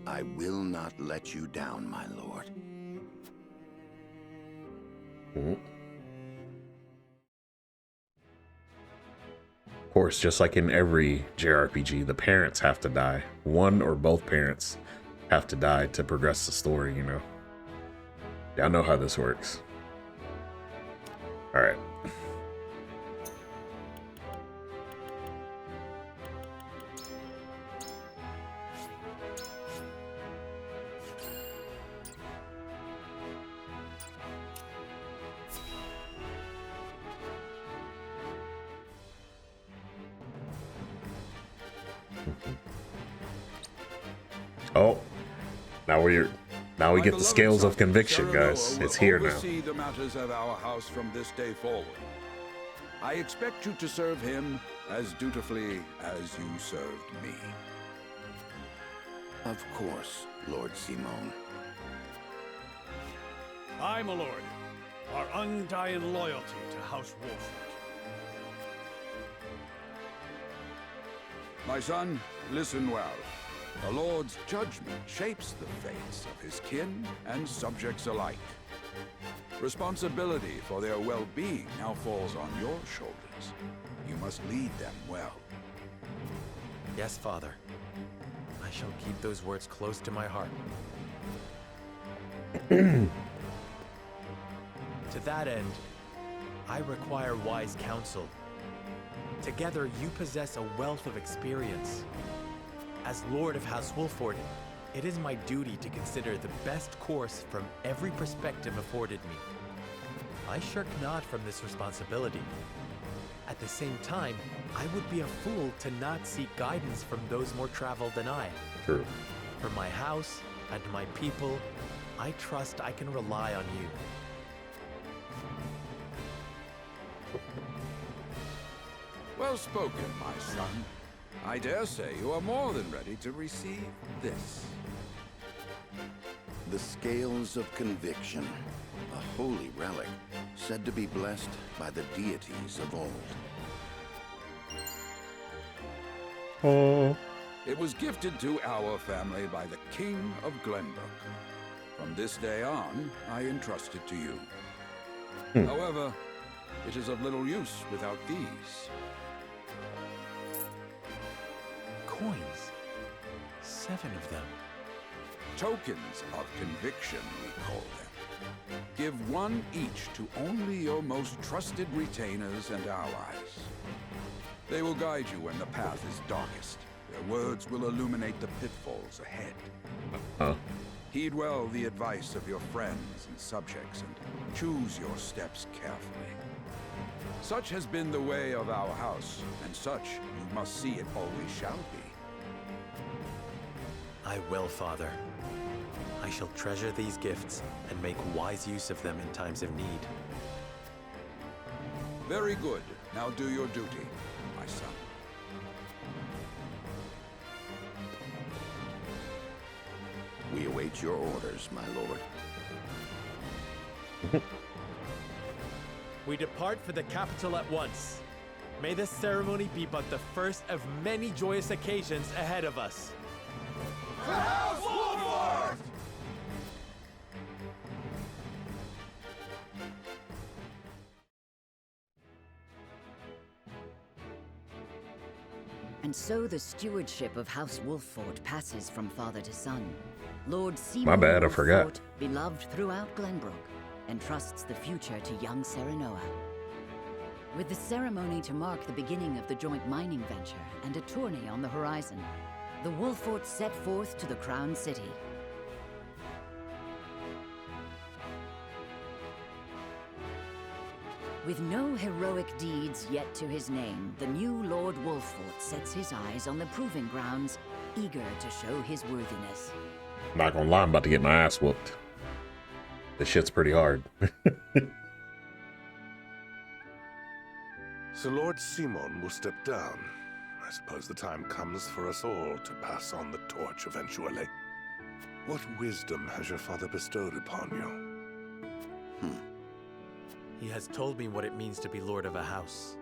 I will not let you down, my lord. Of course, just like in every JRPG, the parents have to die. One or both parents have to die to progress the story, you know. Y'all know how this works. All right. Oh, now we get the scales of conviction, guys. It's here now. Oversee the matters of our house from this day forward. I expect you to serve him as dutifully as you served me. Of course, Lord Simone. I, my lord, our undying loyalty to House Wolford. My son, listen well. The Lord's judgment shapes the fates of his kin and subjects alike. Responsibility for their well-being now falls on your shoulders. You must lead them well. Yes, Father. I shall keep those words close to my heart. To that end, I require wise counsel. Together, you possess a wealth of experience. As Lord of House Wolford, it is my duty to consider the best course from every perspective afforded me. I shirk not from this responsibility. At the same time, I would be a fool to not seek guidance from those more traveled than I. True. For my house and my people, I trust I can rely on you. Well spoken, my son. I dare say you are more than ready to receive this. The Scales of Conviction, a holy relic, said to be blessed by the deities of old. Oh. It was gifted to our family by the King of Glenbrook. From this day on, I entrust it to you. However, it is of little use without these. Coins. 7 of them. Tokens of conviction, we call them. Give one each to only your most trusted retainers and allies. They will guide you when the path is darkest. Their words will illuminate the pitfalls ahead. Heed well the advice of your friends and subjects, and choose your steps carefully. Such has been the way of our house, and such you must see it always shall be. I will, Father. I shall treasure these gifts and make wise use of them in times of need. Very good. Now do your duty, my son. We await your orders, my lord. We depart for the capital at once. May this ceremony be but the first of many joyous occasions ahead of us. For House Wolford! And so the stewardship of House Wolffort passes from father to son. Lord Simon My bad, I forgot. Wolffort, beloved throughout Glenbrook, entrusts the future to young Serenoa. With the ceremony to mark the beginning of the joint mining venture and a tourney on the horizon, the Wolffort set forth to the Crown City. With no heroic deeds yet to his name, the new Lord Wolffort sets his eyes on the proving grounds, eager to show his worthiness. Not gonna lie, I'm about to get my ass whooped. This shit's pretty hard. So Lord Simon will step down. I suppose the time comes for us all to pass on the torch eventually. What wisdom has your father bestowed upon you? He has told me what it means to be lord of a house.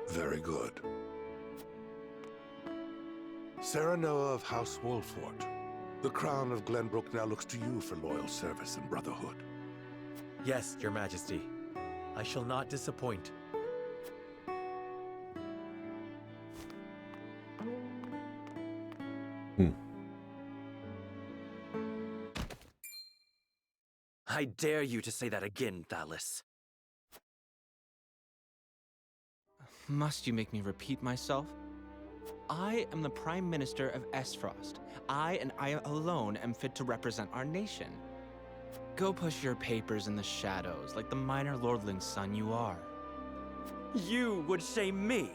Very good. Serenoa of House Wolffort, the crown of Glenbrook now looks to you for loyal service and brotherhood. Yes, your majesty. I shall not disappoint. I dare you to say that again, Thalis. Must you make me repeat myself? I am the Prime Minister of Esfrost. I and I alone am fit to represent our nation. Go push your papers in the shadows like the minor lordling's son you are. You would shame me?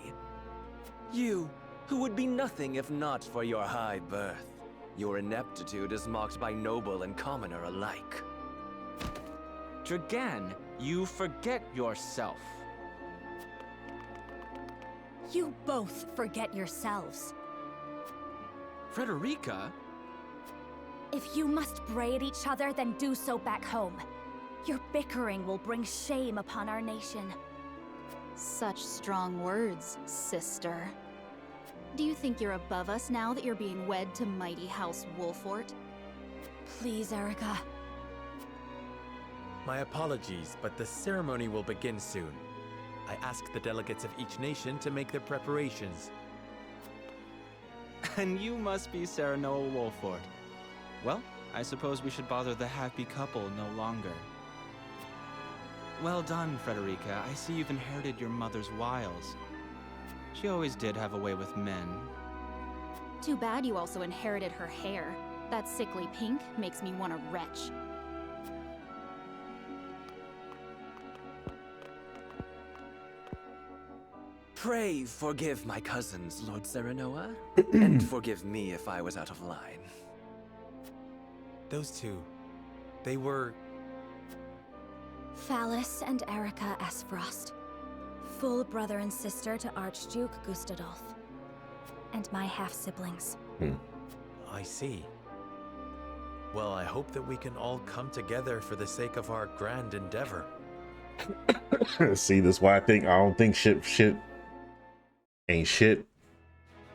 You, who would be nothing if not for your high birth. Your ineptitude is mocked by noble and commoner alike. Dragan, you forget yourself. You both forget yourselves. Frederica? If you must bray at each other, then do so back home. Your bickering will bring shame upon our nation. Such strong words, sister. Do you think you're above us now that you're being wed to mighty House Wolffort? Please, Erica. My apologies, but the ceremony will begin soon. I ask the delegates of each nation to make their preparations. And you must be Serenoa Wolffort. Well, I suppose we should bother the happy couple no longer. Well done, Frederica. I see you've inherited your mother's wiles. She always did have a way with men. Too bad you also inherited her hair. That sickly pink makes me want to retch. Pray forgive my cousins, Lord Serenoa, and forgive me if I was out of line. Those two, they were... Thalis and Erica Esfrost. Full brother and sister to Archduke Gustadolf. And my half-siblings. I see. Well, I hope that we can all come together for the sake of our grand endeavor. See, that's why I don't think shit ain't shit.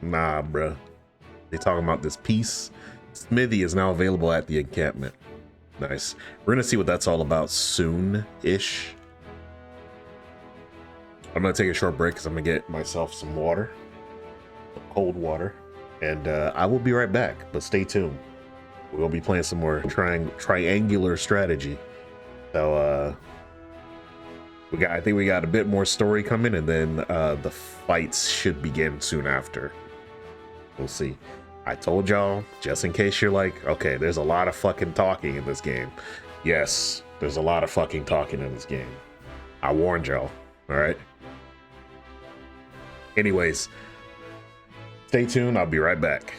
Nah, bruh. They talking about this piece. Smithy is now available at the encampment. Nice. We're gonna see what that's all about soon-ish. I'm gonna take a short break because I'm gonna get myself some water, cold water, and I will be right back. But stay tuned. We're gonna be playing some more triangular strategy. So I think we got a bit more story coming, and then the fights should begin soon after. We'll see. I told y'all, just in case you're like, okay, there's a lot of fucking talking in this game. Yes, there's a lot of fucking talking in this game. I warned y'all. All right. Anyways, stay tuned. I'll be right back.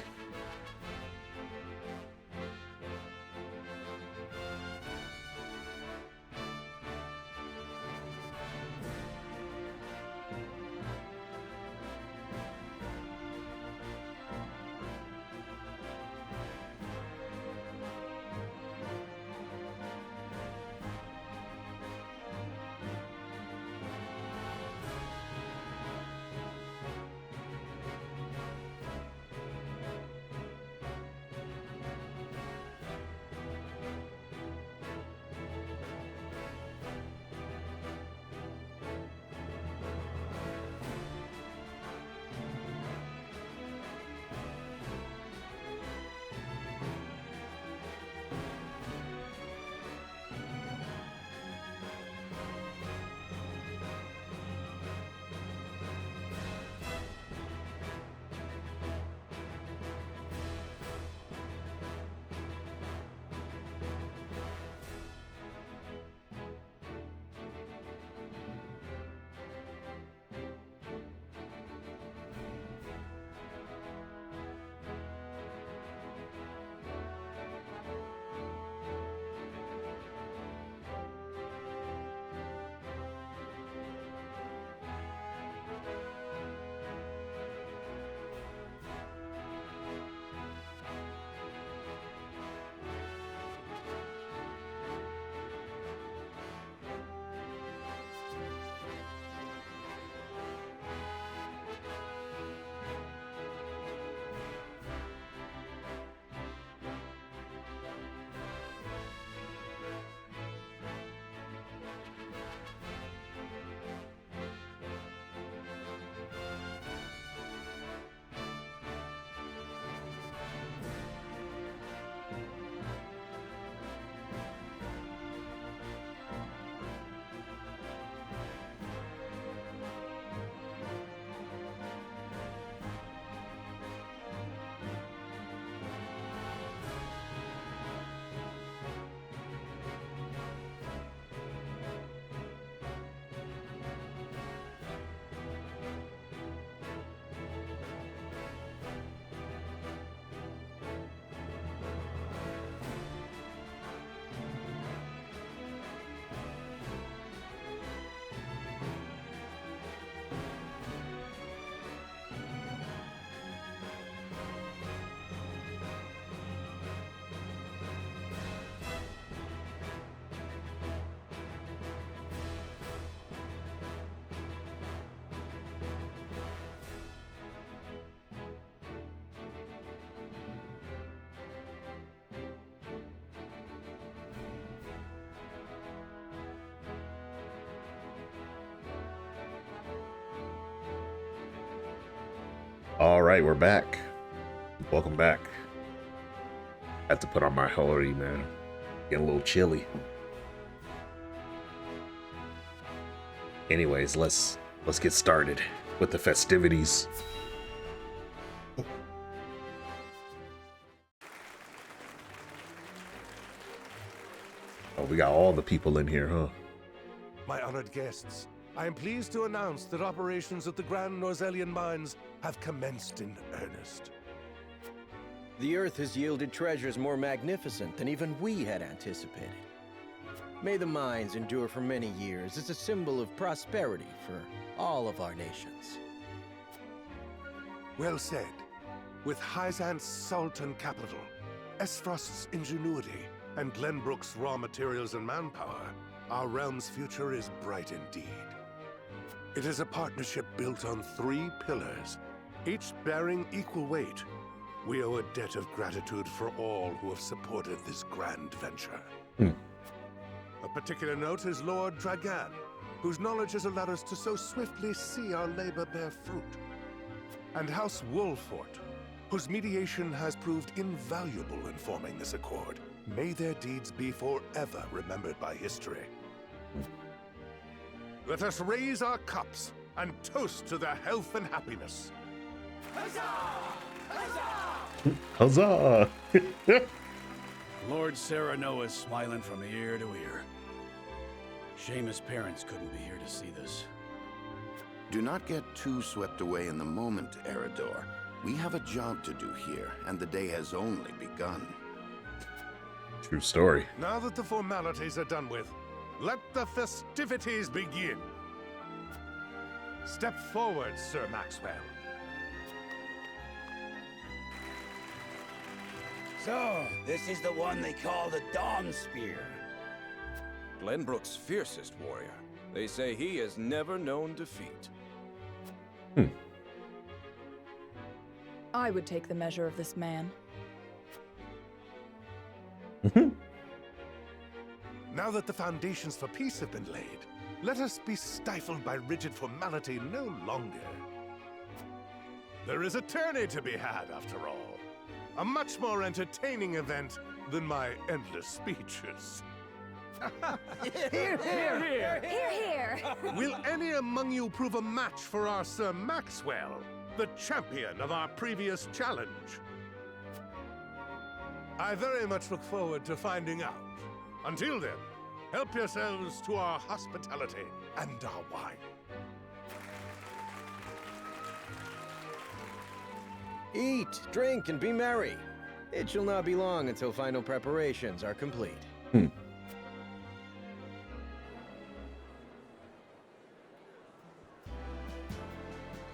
All right, we're back. Welcome back. I have to put on my hoodie, man. Getting a little chilly. Anyways, let's get started with the festivities. Oh, we got all the people in here, huh? My honored guests, I am pleased to announce that operations at the Grand Norzelian Mines have commenced in earnest. The Earth has yielded treasures more magnificent than even we had anticipated. May the mines endure for many years as a symbol of prosperity for all of our nations. Well said. With Hyzant's salt and capital, Esfrost's ingenuity, and Glenbrook's raw materials and manpower, our realm's future is bright indeed. It is a partnership built on 3 pillars, each bearing equal weight. We owe a debt of gratitude for all who have supported this grand venture. A particular note is Lord Dragan, whose knowledge has allowed us to so swiftly see our labor bear fruit. And House Wolfort, whose mediation has proved invaluable in forming this accord. May their deeds be forever remembered by history. Let us raise our cups and toast to their health and happiness. Huzzah! Lord Serenoa is smiling from ear to ear. Shame his parents couldn't be here to see this. Do not get too swept away in the moment, Eredor. We have a job to do here, and the day has only begun. True story. Now that the formalities are done with, let the festivities begin. Step forward, Sir Maxwell. So, this is the one they call the Dawn Spear. Glenbrook's fiercest warrior. They say he has never known defeat. I would take the measure of this man. Now that the foundations for peace have been laid, let us be stifled by rigid formality no longer. There is a tourney to be had, after all. A much more entertaining event than my endless speeches. Hear, hear, hear, hear, hear. Will any among you prove a match for our Sir Maxwell, the champion of our previous challenge? I very much look forward to finding out. Until then, help yourselves to our hospitality and our wine. Eat, drink, and be merry. It shall not be long until final preparations are complete.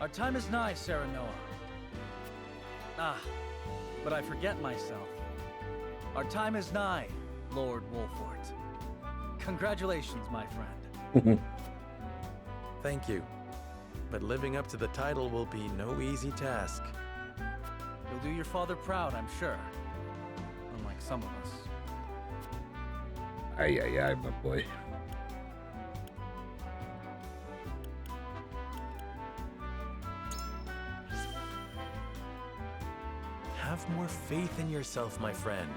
Our time is nigh, Serenoa. Ah, but I forget myself. Our time is nigh, Lord Wolfort. Congratulations, my friend. Thank you. But living up to the title will be no easy task. You'll do your father proud, I'm sure. Unlike some of us. Aye, aye, aye, my boy. Have more faith in yourself, my friend.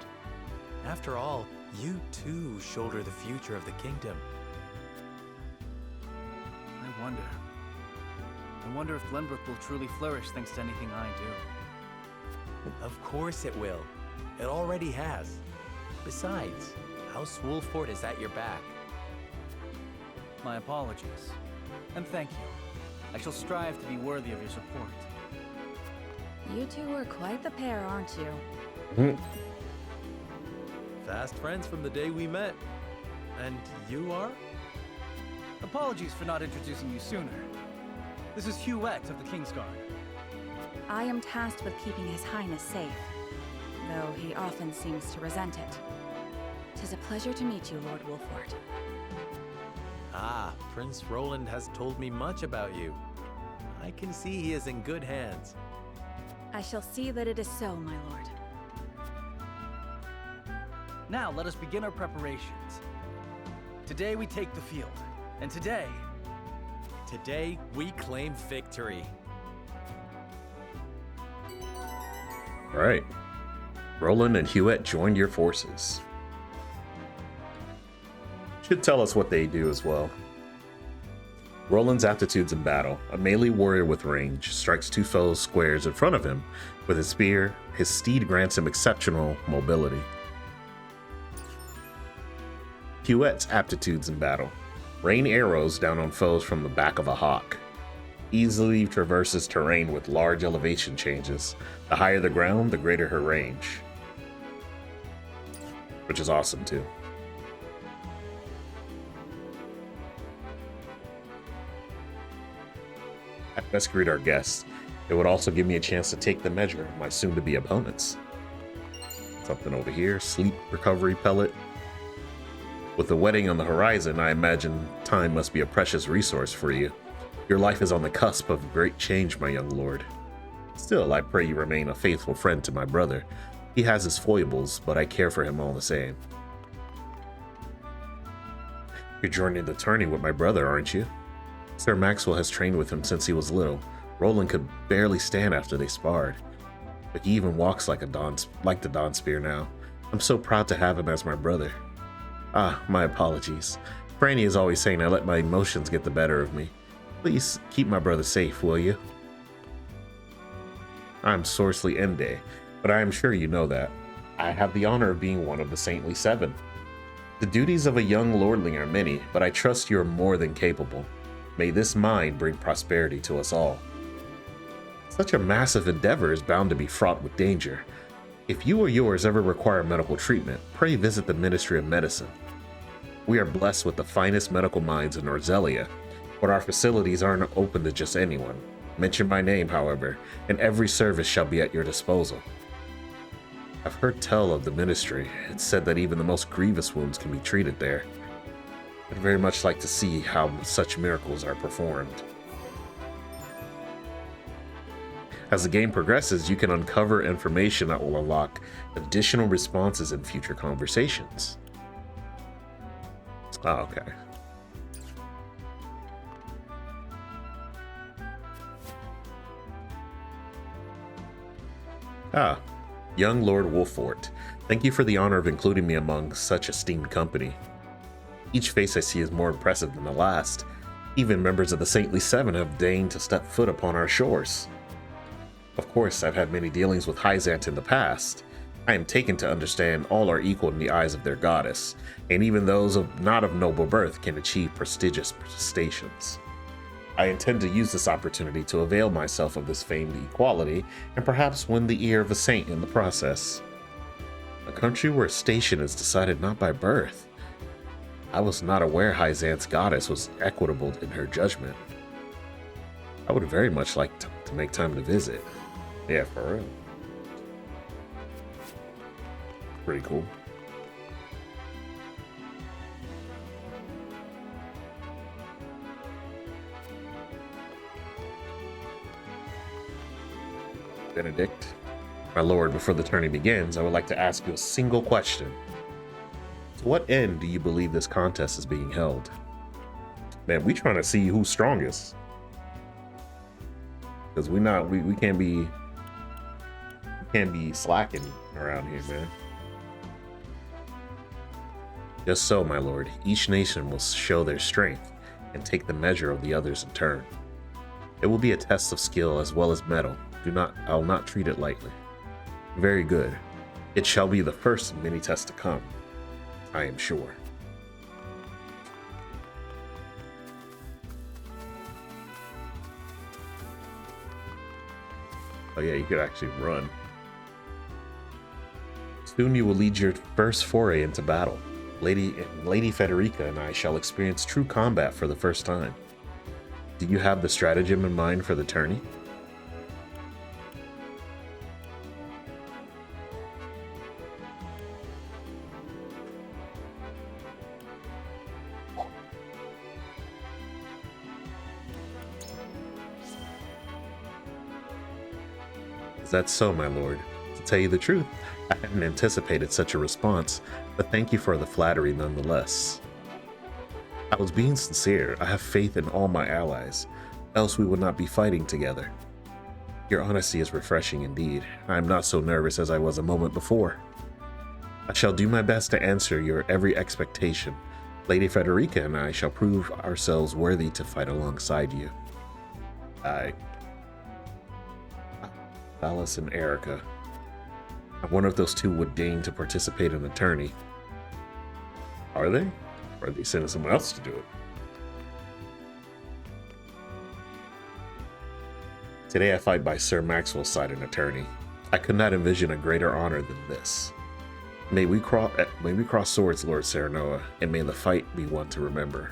After all, you too shoulder the future of the kingdom. I wonder if Glenbrook will truly flourish thanks to anything I do. Of course it will. It already has. Besides, House Wolfort is at your back. My apologies. And thank you. I shall strive to be worthy of your support. You two are quite the pair, aren't you? Fast friends from the day we met. And you are? Apologies for not introducing you sooner. This is Huette of the Kingsguard. I am tasked with keeping His Highness safe, though he often seems to resent it. 'Tis a pleasure to meet you, Lord Wolfort. Ah, Prince Roland has told me much about you. I can see he is in good hands. I shall see that it is so, my lord. Now let us begin our preparations. Today we take the field, and today we claim victory. All right. Roland and Huette joined your forces. Should tell us what they do as well. Roland's aptitudes in battle. A melee warrior with range strikes two foes squares in front of him with his spear. His steed grants him exceptional mobility. Huette's aptitudes in battle. Rain arrows down on foes from the back of a hawk. Easily traverses terrain with large elevation changes. The higher the ground, the greater her range. Which is awesome too. I'd best greet our guests. It would also give me a chance to take the measure of my soon-to-be opponents. Something over here, sleep recovery pellet. With the wedding on the horizon, I imagine time must be a precious resource for you. Your life is on the cusp of great change, my young lord. Still, I pray you remain a faithful friend to my brother. He has his foibles, but I care for him all the same. You're joining the tourney with my brother, aren't you? Sir Maxwell has trained with him since he was little. Roland could barely stand after they sparred, but he even walks like the Dawn Spear now. I'm so proud to have him as my brother. Ah, my apologies. Franny is always saying I let my emotions get the better of me. Please keep my brother safe, will you? I'm Sorceley Ende, but I am sure you know that. I have the honor of being one of the Saintly Seven. The duties of a young lordling are many, but I trust you are more than capable. May this mind bring prosperity to us all. Such a massive endeavor is bound to be fraught with danger. If you or yours ever require medical treatment, pray visit the Ministry of Medicine. We are blessed with the finest medical minds in Norzelia, but our facilities aren't open to just anyone. Mention my name, however, and every service shall be at your disposal. I've heard tell of the ministry. It's said that even the most grievous wounds can be treated there. I'd very much like to see how such miracles are performed. As the game progresses, you can uncover information that will unlock additional responses in future conversations. Oh, okay. Ah, young Lord Wolfort, thank you for the honor of including me among such esteemed company. Each face I see is more impressive than the last. Even members of the Saintly Seven have deigned to step foot upon our shores. Of course, I've had many dealings with Hyzant in the past. I am taken to understand all are equal in the eyes of their goddess, and even those not of noble birth can achieve prestigious stations. I intend to use this opportunity to avail myself of this famed equality, and perhaps win the ear of a saint in the process. A country where station is decided not by birth. I was not aware Hyzant's goddess was equitable in her judgment. I would very much like to make time to visit. Yeah, for real. Pretty cool. Benedict, my lord, before the tourney begins, I would like to ask you a single question. To what end do you believe this contest is being held? Man, we trying to see who's strongest. Because we can't be slacking around here, man. Just so, my lord, each nation will show their strength and take the measure of the others in turn. It will be a test of skill as well as mettle. I'll not treat it lightly. Very good. It shall be the first of many tests to come, I am sure. Oh yeah, you could actually run. Soon you will lead your first foray into battle. Lady Federica and I shall experience true combat for the first time. Do you have the stratagem in mind for the tourney? Is that so, my lord? To tell you the truth, I hadn't anticipated such a response, but thank you for the flattery nonetheless. I was being sincere. I have faith in all my allies, else we would not be fighting together. Your honesty is refreshing indeed. I am not so nervous as I was a moment before. I shall do my best to answer your every expectation. Lady Federica and I shall prove ourselves worthy to fight alongside you. Alice and Erica. I wonder if those two would deign to participate in the tourney. Are they? Or are they sending someone else to do it? Today I fight by Sir Maxwell's side in a tourney. I could not envision a greater honor than this. May we cross swords, Lord Serenoa, and may the fight be one to remember.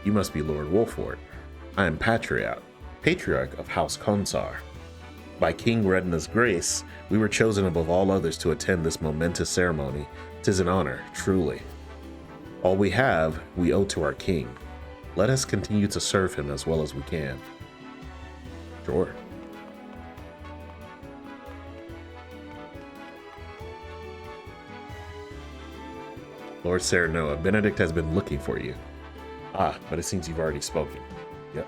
You must be Lord Wolfort. I am Patriarch of House Konsar. By King Redna's grace, we were chosen above all others to attend this momentous ceremony. 'Tis an honor, truly. All we have, we owe to our king. Let us continue to serve him as well as we can. Sure. Lord Serenoa, Benedict has been looking for you. Ah, but it seems you've already spoken. Yep.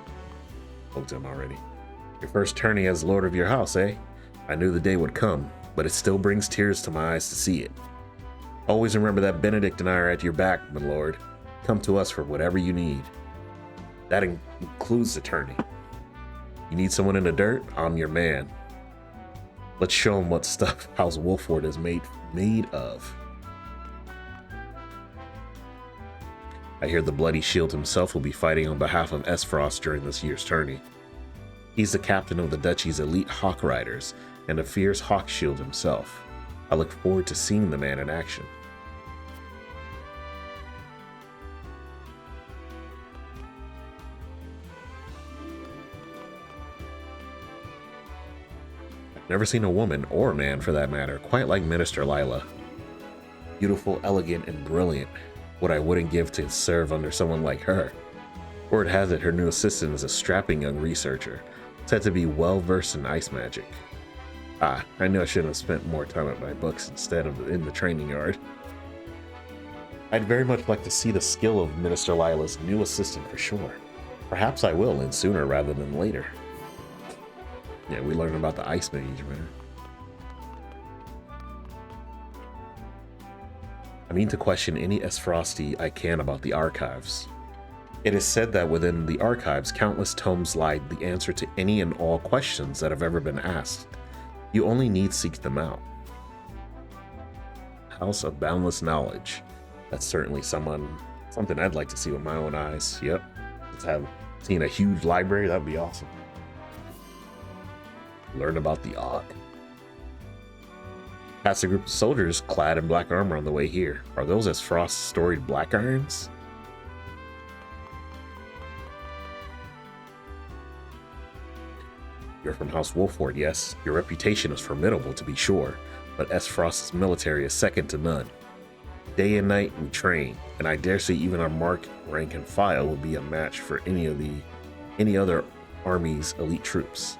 Spoke to him already. Your first tourney as lord of your house, eh? I knew the day would come, but it still brings tears to my eyes to see it. Always remember that Benedict and I are at your back, my lord. Come to us for whatever you need. That includes the tourney. You need someone in the dirt? I'm your man. Let's show him what stuff House Wolfort is made of. I hear the Bloody Shield himself will be fighting on behalf of Esfrost during this year's tourney. He's the captain of the Duchy's elite Hawk Riders and a fierce Hawk Shield himself. I look forward to seeing the man in action. I've never seen a woman, or a man for that matter, quite like Minister Lila. Beautiful, elegant, and brilliant. What I wouldn't give to serve under someone like her. Word has it her new assistant is a strapping young researcher, said to be well versed in ice magic. Ah, I knew I should have spent more time at my books instead of in the training yard. I'd very much like to see the skill of Minister Lila's new assistant for sure. Perhaps I will, and sooner rather than later. Yeah, we learned about the ice mage, man. I mean to question any Esfrosti I can about the archives. It is said that within the archives, countless tomes lie the answer to any and all questions that have ever been asked. You only need seek them out. House of Boundless Knowledge. That's certainly something I'd like to see with my own eyes. Yep. Let's have seen a huge library. That would be awesome. Learn about the Aug. Past a group of soldiers clad in black armor on the way here. Are those Esfrost's storied Black Irons? You're from House Wolford, yes. Your reputation is formidable, to be sure, but Esfrost's military is second to none. Day and night we train, and I dare say even our mark, rank, and file would be a match for any other army's elite troops.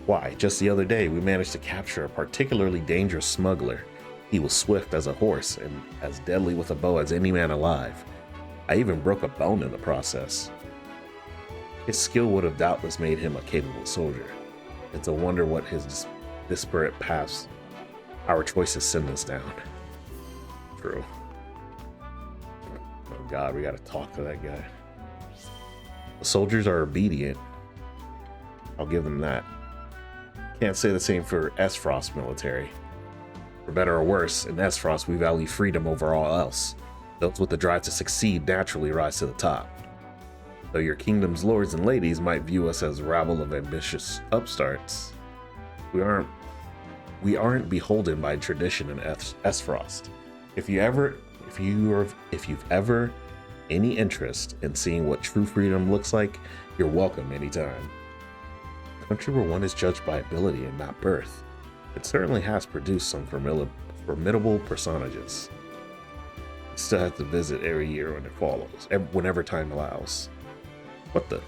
Why, just the other day we managed to capture a particularly dangerous smuggler. He was swift as a horse and as deadly with a bow as any man alive. I even broke a bone in the process. His skill would have doubtless made him a capable soldier. It's a wonder what his disparate paths our choices send us down. True. Oh God, we gotta talk to that guy. The soldiers are obedient. I'll give them that. Can't say the same for Esfrost military. For better or worse, in Esfrost we value freedom over all else. Those with the drive to succeed naturally rise to the top. Though your kingdom's lords and ladies might view us as a rabble of ambitious upstarts, we aren't beholden by tradition in Esfrost. If you've ever any interest in seeing what true freedom looks like, you're welcome anytime. A country where one is judged by ability and not birth, it certainly has produced some formidable personages. You still have to visit every year when it follows, whenever time allows. What the?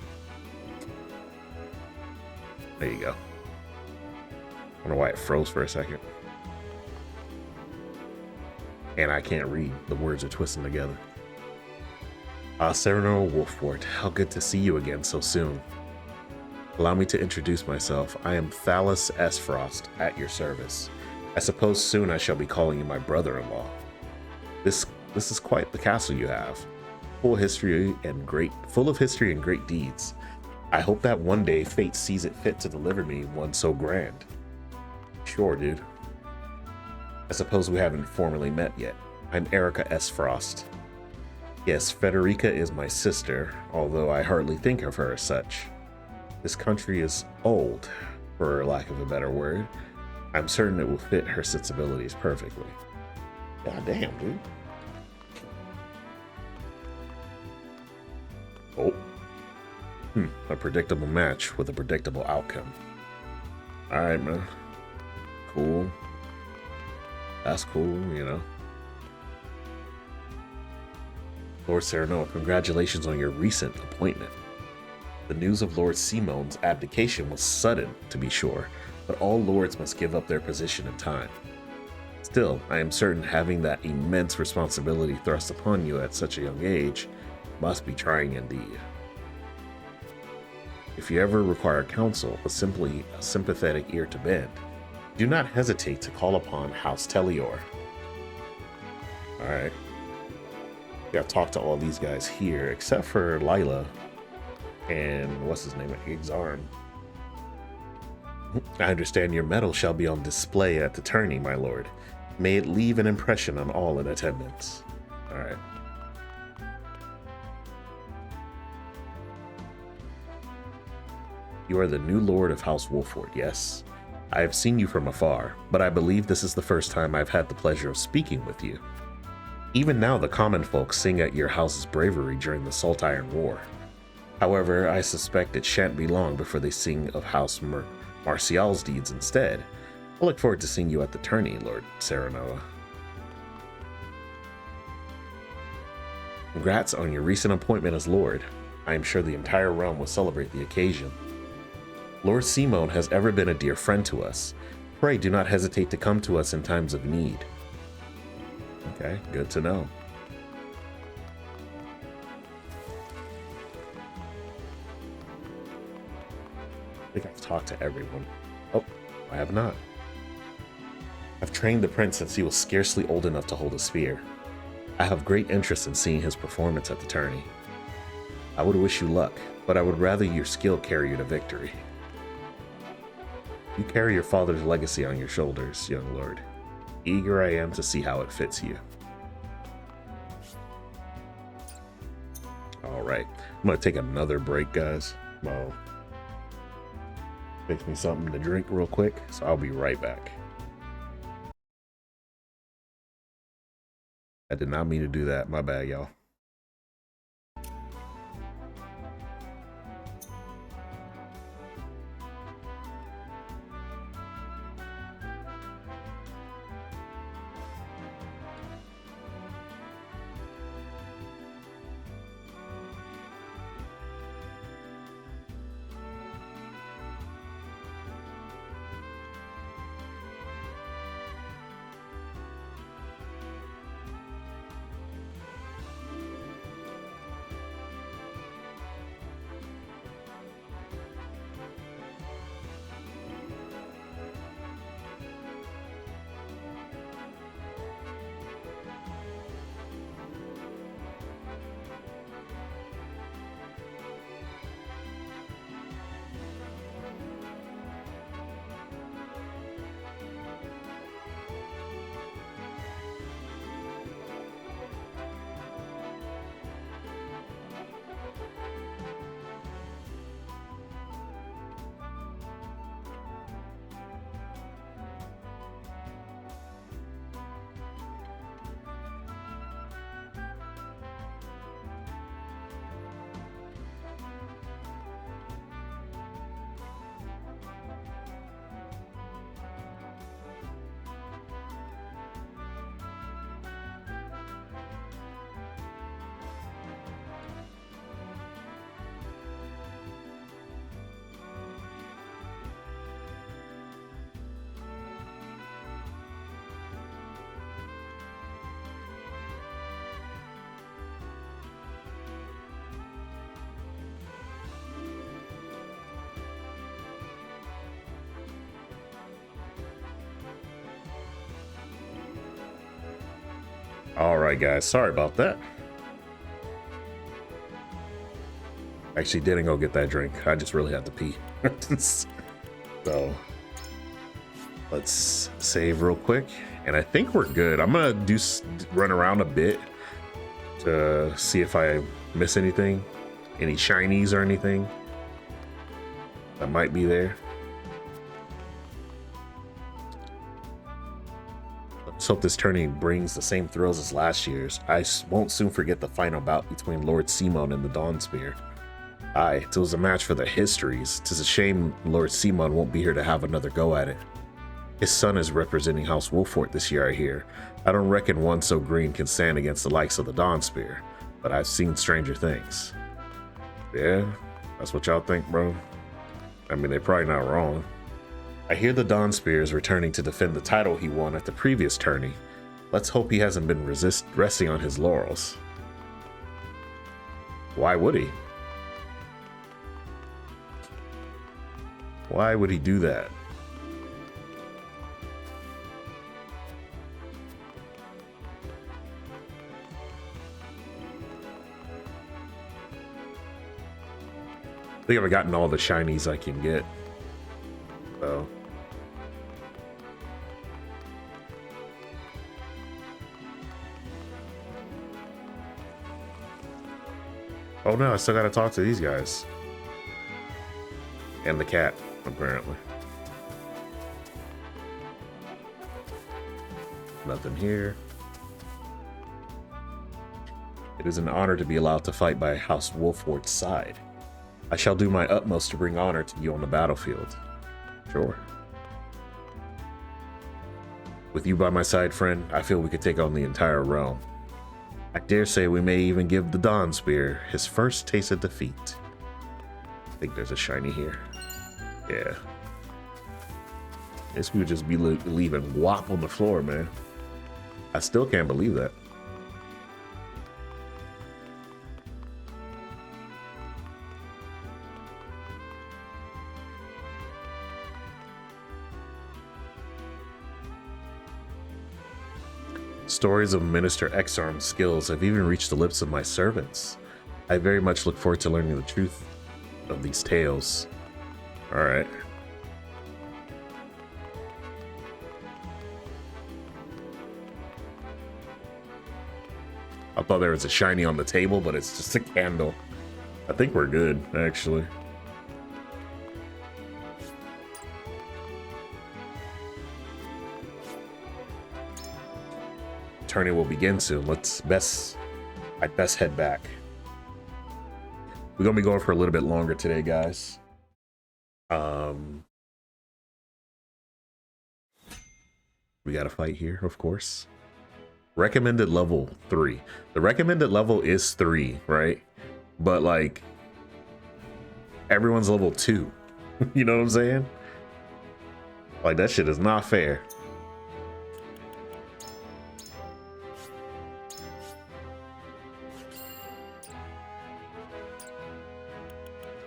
There you go. I wonder why it froze for a second. And I can't read. The words are twisting together. Serenoa Wolford, how good to see you again so soon. Allow me to introduce myself. I am Thalas Esfrost, at your service. I suppose soon I shall be calling you my brother-in-law. This is quite the castle you have. Full of history and great deeds. I hope that one day fate sees it fit to deliver me one so grand. Sure, dude. I suppose we haven't formally met yet. I'm Erica Esfrost. Yes, Federica is my sister, although I hardly think of her as such. This country is old, for lack of a better word. I'm certain it will fit her sensibilities perfectly. God damn, dude. Oh. A predictable match with a predictable outcome. Alright, man. Cool. That's cool, you know. Lord Serenoa, congratulations on your recent appointment. The news of Lord Simone's abdication was sudden, to be sure, but all lords must give up their position in time. Still, I am certain having that immense responsibility thrust upon you at such a young age must be trying indeed. If you ever require counsel, or simply a sympathetic ear to bend, do not hesitate to call upon House Tellior. Alright. We gotta talk to all these guys here, except for Lila and what's his name, Exarm. I understand your medal shall be on display at the tourney, my lord. May it leave an impression on all in attendance. Alright. You are the new lord of House Wolford, yes. I have seen you from afar, but I believe this is the first time I've had the pleasure of speaking with you. Even now the common folk sing at your house's bravery during the Salt Iron War. However, I suspect it shan't be long before they sing of House Martial's deeds instead. I look forward to seeing you at the tourney, Lord Serenoa. Congrats on your recent appointment as Lord. I am sure the entire realm will celebrate the occasion. Lord Simone has ever been a dear friend to us. Pray do not hesitate to come to us in times of need. Okay, good to know. I think I've talked to everyone. Oh, I have not. I've trained the prince since he was scarcely old enough to hold a spear. I have great interest in seeing his performance at the tourney. I would wish you luck, but I would rather your skill carry you to victory. You carry your father's legacy on your shoulders, young lord. Eager I am to see how it fits you. Alright, I'm gonna take another break, guys. Well, fix me something to drink real quick, so I'll be right back. I did not mean to do that. My bad, y'all. All right, guys, sorry about that. Actually didn't go get that drink. I just really had to pee. So let's save real quick. And I think we're good. I'm gonna run around a bit to see if I miss anything, any shinies or anything that might be there. Let's hope this tourney brings the same thrills as last year's. I won't soon forget the final bout between Lord Simon and the Dawnspear. Aye, it was a match for the histories. 'Tis a shame Lord Simon won't be here to have another go at it. His son is representing House Wolford this year, I hear. I don't reckon one so green can stand against the likes of the Dawnspear, but I've seen stranger things. Yeah, that's what y'all think, bro? I mean, they're probably not wrong. I hear the Dawnspear is returning to defend the title he won at the previous tourney. Let's hope he hasn't been resting on his laurels. Why would he? Why would he do that? I think I've gotten all the shinies I can get. So. Oh no, I still gotta talk to these guys. And the cat, apparently. Nothing here. It is an honor to be allowed to fight by House Wolford's side. I shall do my utmost to bring honor to you on the battlefield. Sure. With you by my side, friend, I feel we could take on the entire realm. I dare say we may even give the Dawn Spear his first taste of defeat. I think there's a shiny here. Yeah. Guess we would just be leaving WAP on the floor, man. I still can't believe that. Stories of Minister Exarm's skills have even reached the lips of my servants. I very much look forward to learning the truth of these tales. Alright. I thought there was a shiny on the table, but it's just a candle. I think we're good, actually. Tourney will begin soon. I'd best head back. We're gonna be going for a little bit longer today, guys. We got a fight here, of course. Recommended level 3. The recommended level is 3, right? But like, everyone's level 2. You know what I'm saying? Like, that shit is not fair.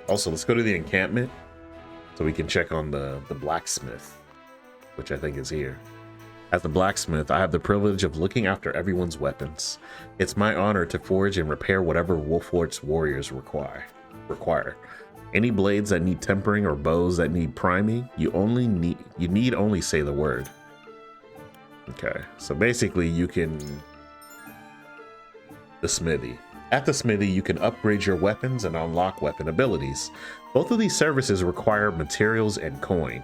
Also, let's go to the encampment so we can check on the blacksmith, which I think is here. As the blacksmith, I have the privilege of looking after everyone's weapons. It's my honor to forge and repair whatever Wolfort's warriors require. Any blades that need tempering or bows that need priming, you need only say the word. Okay, so basically you can... The smithy. At the smithy, you can upgrade your weapons and unlock weapon abilities. Both of these services require materials and coin.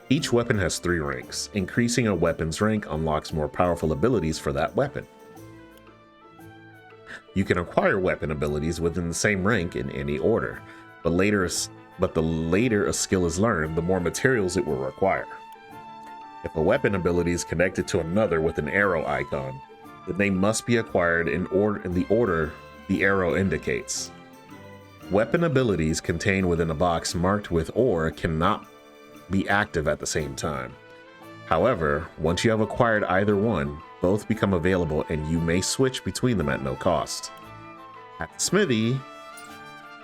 Each weapon has 3 ranks. Increasing a weapon's rank unlocks more powerful abilities for that weapon. You can acquire weapon abilities within the same rank in any order, but the later a skill is learned, the more materials it will require. If a weapon ability is connected to another with an arrow icon, then they must be acquired in the order the arrow indicates. Weapon abilities contained within a box marked with "or" cannot be active at the same time. However, once you have acquired either one, both become available and you may switch between them at no cost. At the smithy,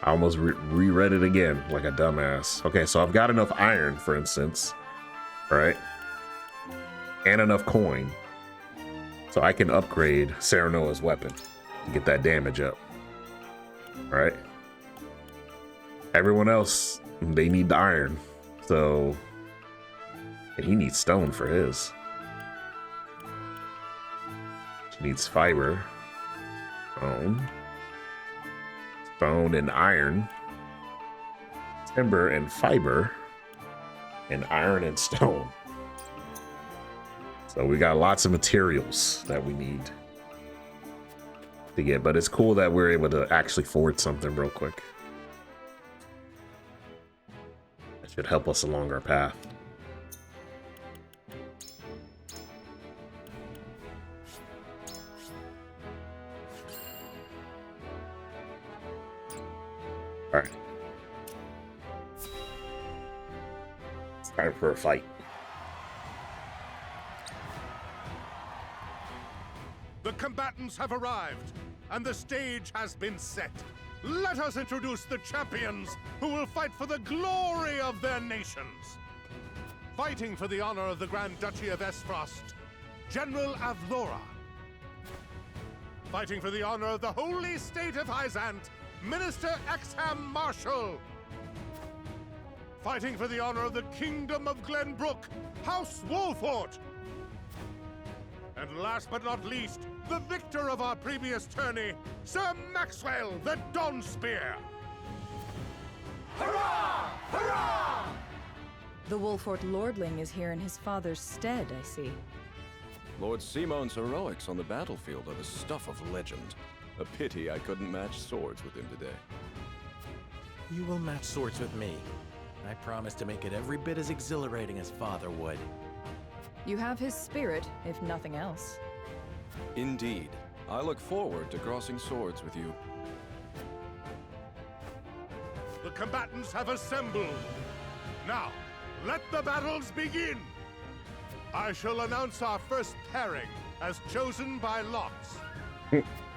I almost reread it again like a dumbass. Okay, so I've got enough iron, for instance, right? And enough coin. So I can upgrade Serenoa's weapon to get that damage up. All right. Everyone else, they need the iron. So, and he needs stone for his. She needs fiber. Stone and iron. Timber and fiber. And iron and stone. So we got lots of materials that we need to get, but it's cool that we're able to actually forge something real quick. That should help us along our path. All right. It's time for a fight. The combatants have arrived, and the stage has been set. Let us introduce the champions who will fight for the glory of their nations. Fighting for the honor of the Grand Duchy of Esfrost, General Avlora. Fighting for the honor of the Holy State of Hyzant, Minister Exham Marshall. Fighting for the honor of the Kingdom of Glenbrook, House Wolfort. And last but not least, the victor of our previous tourney, Sir Maxwell the Dawn Spear. The Wolfort lordling is here in his father's stead, I see. Lord Simone's heroics on the battlefield are the stuff of legend. A pity I couldn't match swords with him today. You will match swords with me. I promise to make it every bit as exhilarating as Father would. You have his spirit, if nothing else. Indeed. I look forward to crossing swords with you. The combatants have assembled. Now, let the battles begin! I shall announce our first pairing, as chosen by lots.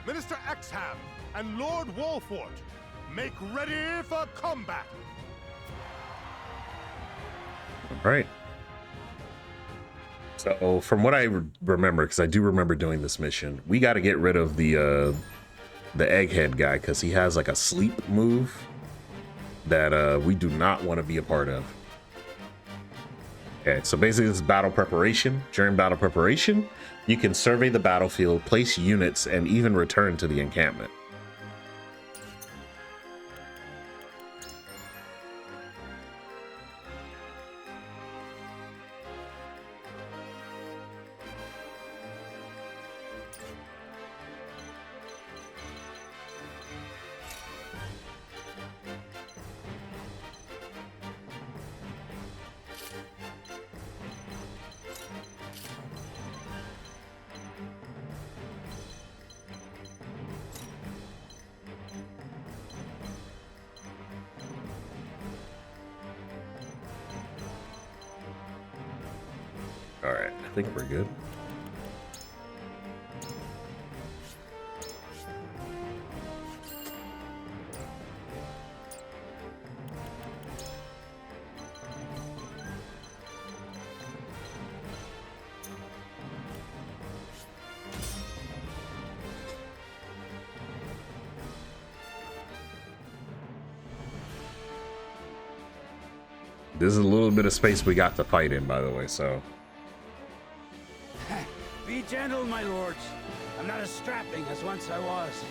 Minister Exham and Lord Wolfort, make ready for combat! All right. So, from what I remember, because I do remember doing this mission, we got to get rid of the egghead guy, because he has like a sleep move that we do not want to be a part of. Okay, so basically this is battle preparation. During battle preparation, you can survey the battlefield, place units, and even return to the encampment. All right, I think we're good. This is a little bit of space we got to fight in, by the way, so. Be gentle, my lords. I'm not as strapping as once I was.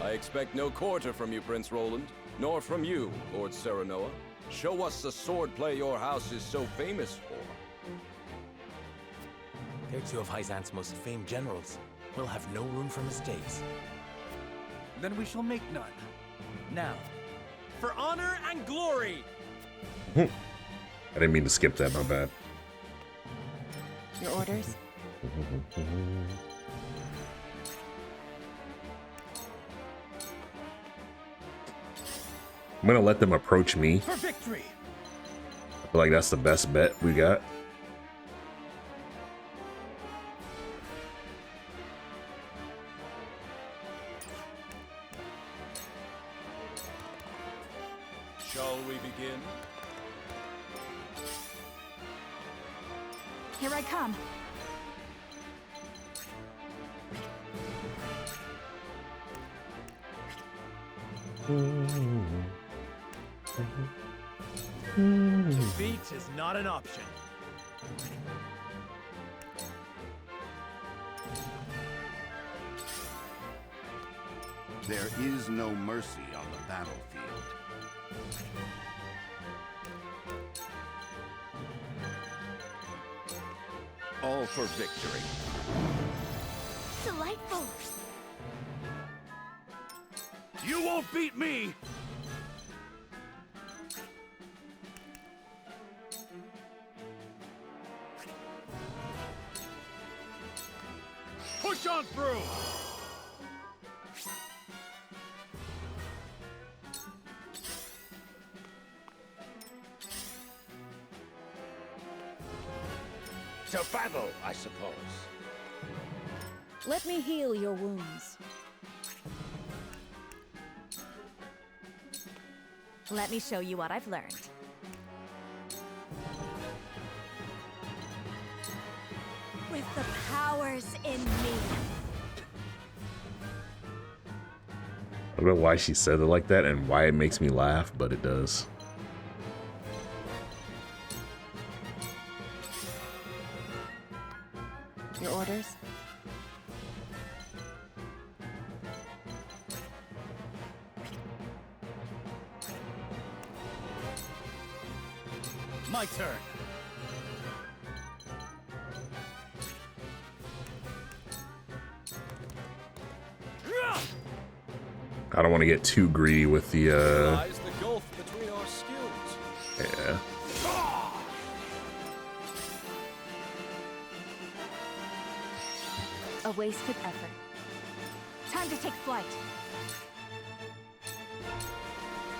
I expect no quarter from you, Prince Roland, nor from you, Lord Serenoa. Show us the swordplay your house is so famous for. They're two of Hyzant's most famed generals. We'll have no room for mistakes. Then we shall make none. Now, For honor and glory! I didn't mean to skip that, my bad. Your orders? I'm gonna let them approach me. for victory! I feel like that's the best bet we got. Shall we begin? Here I come. Defeat is not an option. There is no mercy on the battlefield. All for victory. Delightful. You won't beat me! Push on through! To battle, I suppose. Let me heal your wounds. Let me show you what I've learned. With the powers in me. I don't know why she said it like that and why it makes me laugh, but it does. Your orders? My turn. I don't want to get too greedy with the Lies the gulf between our skills. yeah. A wasted effort. Time to take flight.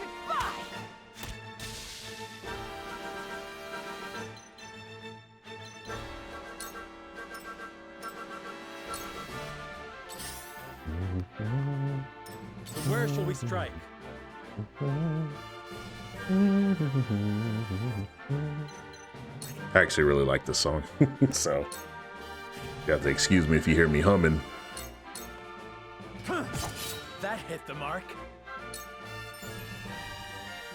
Goodbye! Where shall we strike? I actually really like this song, so you have to excuse me if you hear me humming. That hit the mark.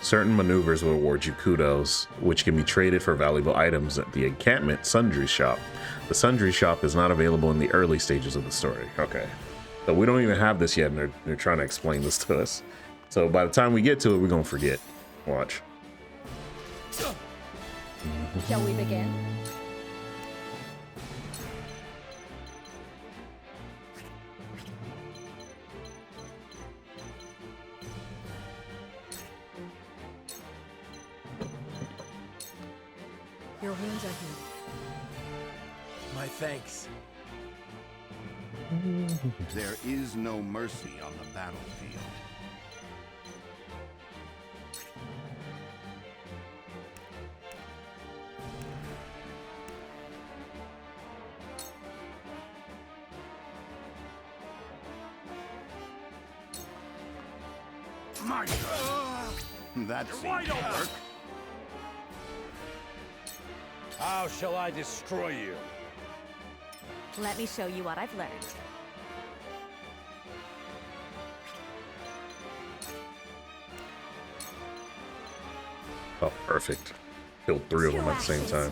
Certain maneuvers will award you kudos, which can be traded for valuable items at the encampment Sundry Shop. The Sundry Shop is not available in the early stages of the story. Okay. So we don't even have this yet, and they're trying to explain this to us. So by the time we get to it, we're going to forget. Watch. Shall we begin? Your wounds are healed. My thanks. There is no mercy on the battlefield. My God! That seems to work. How shall I destroy you? Let me show you what I've learned. Oh, perfect. Killed 3 of them at the same time.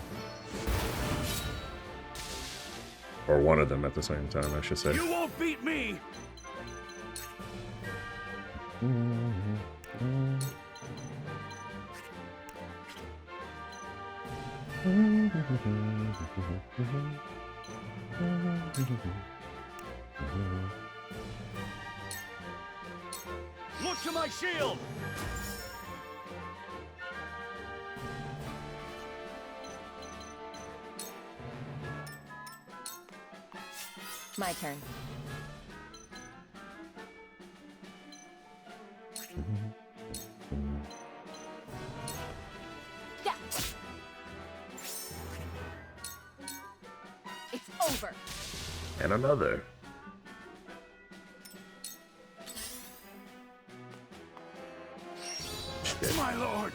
Or one of them at the same time, I should say. You won't beat me! Look to my shield! My turn. Yeah. It's over. And another. My lord!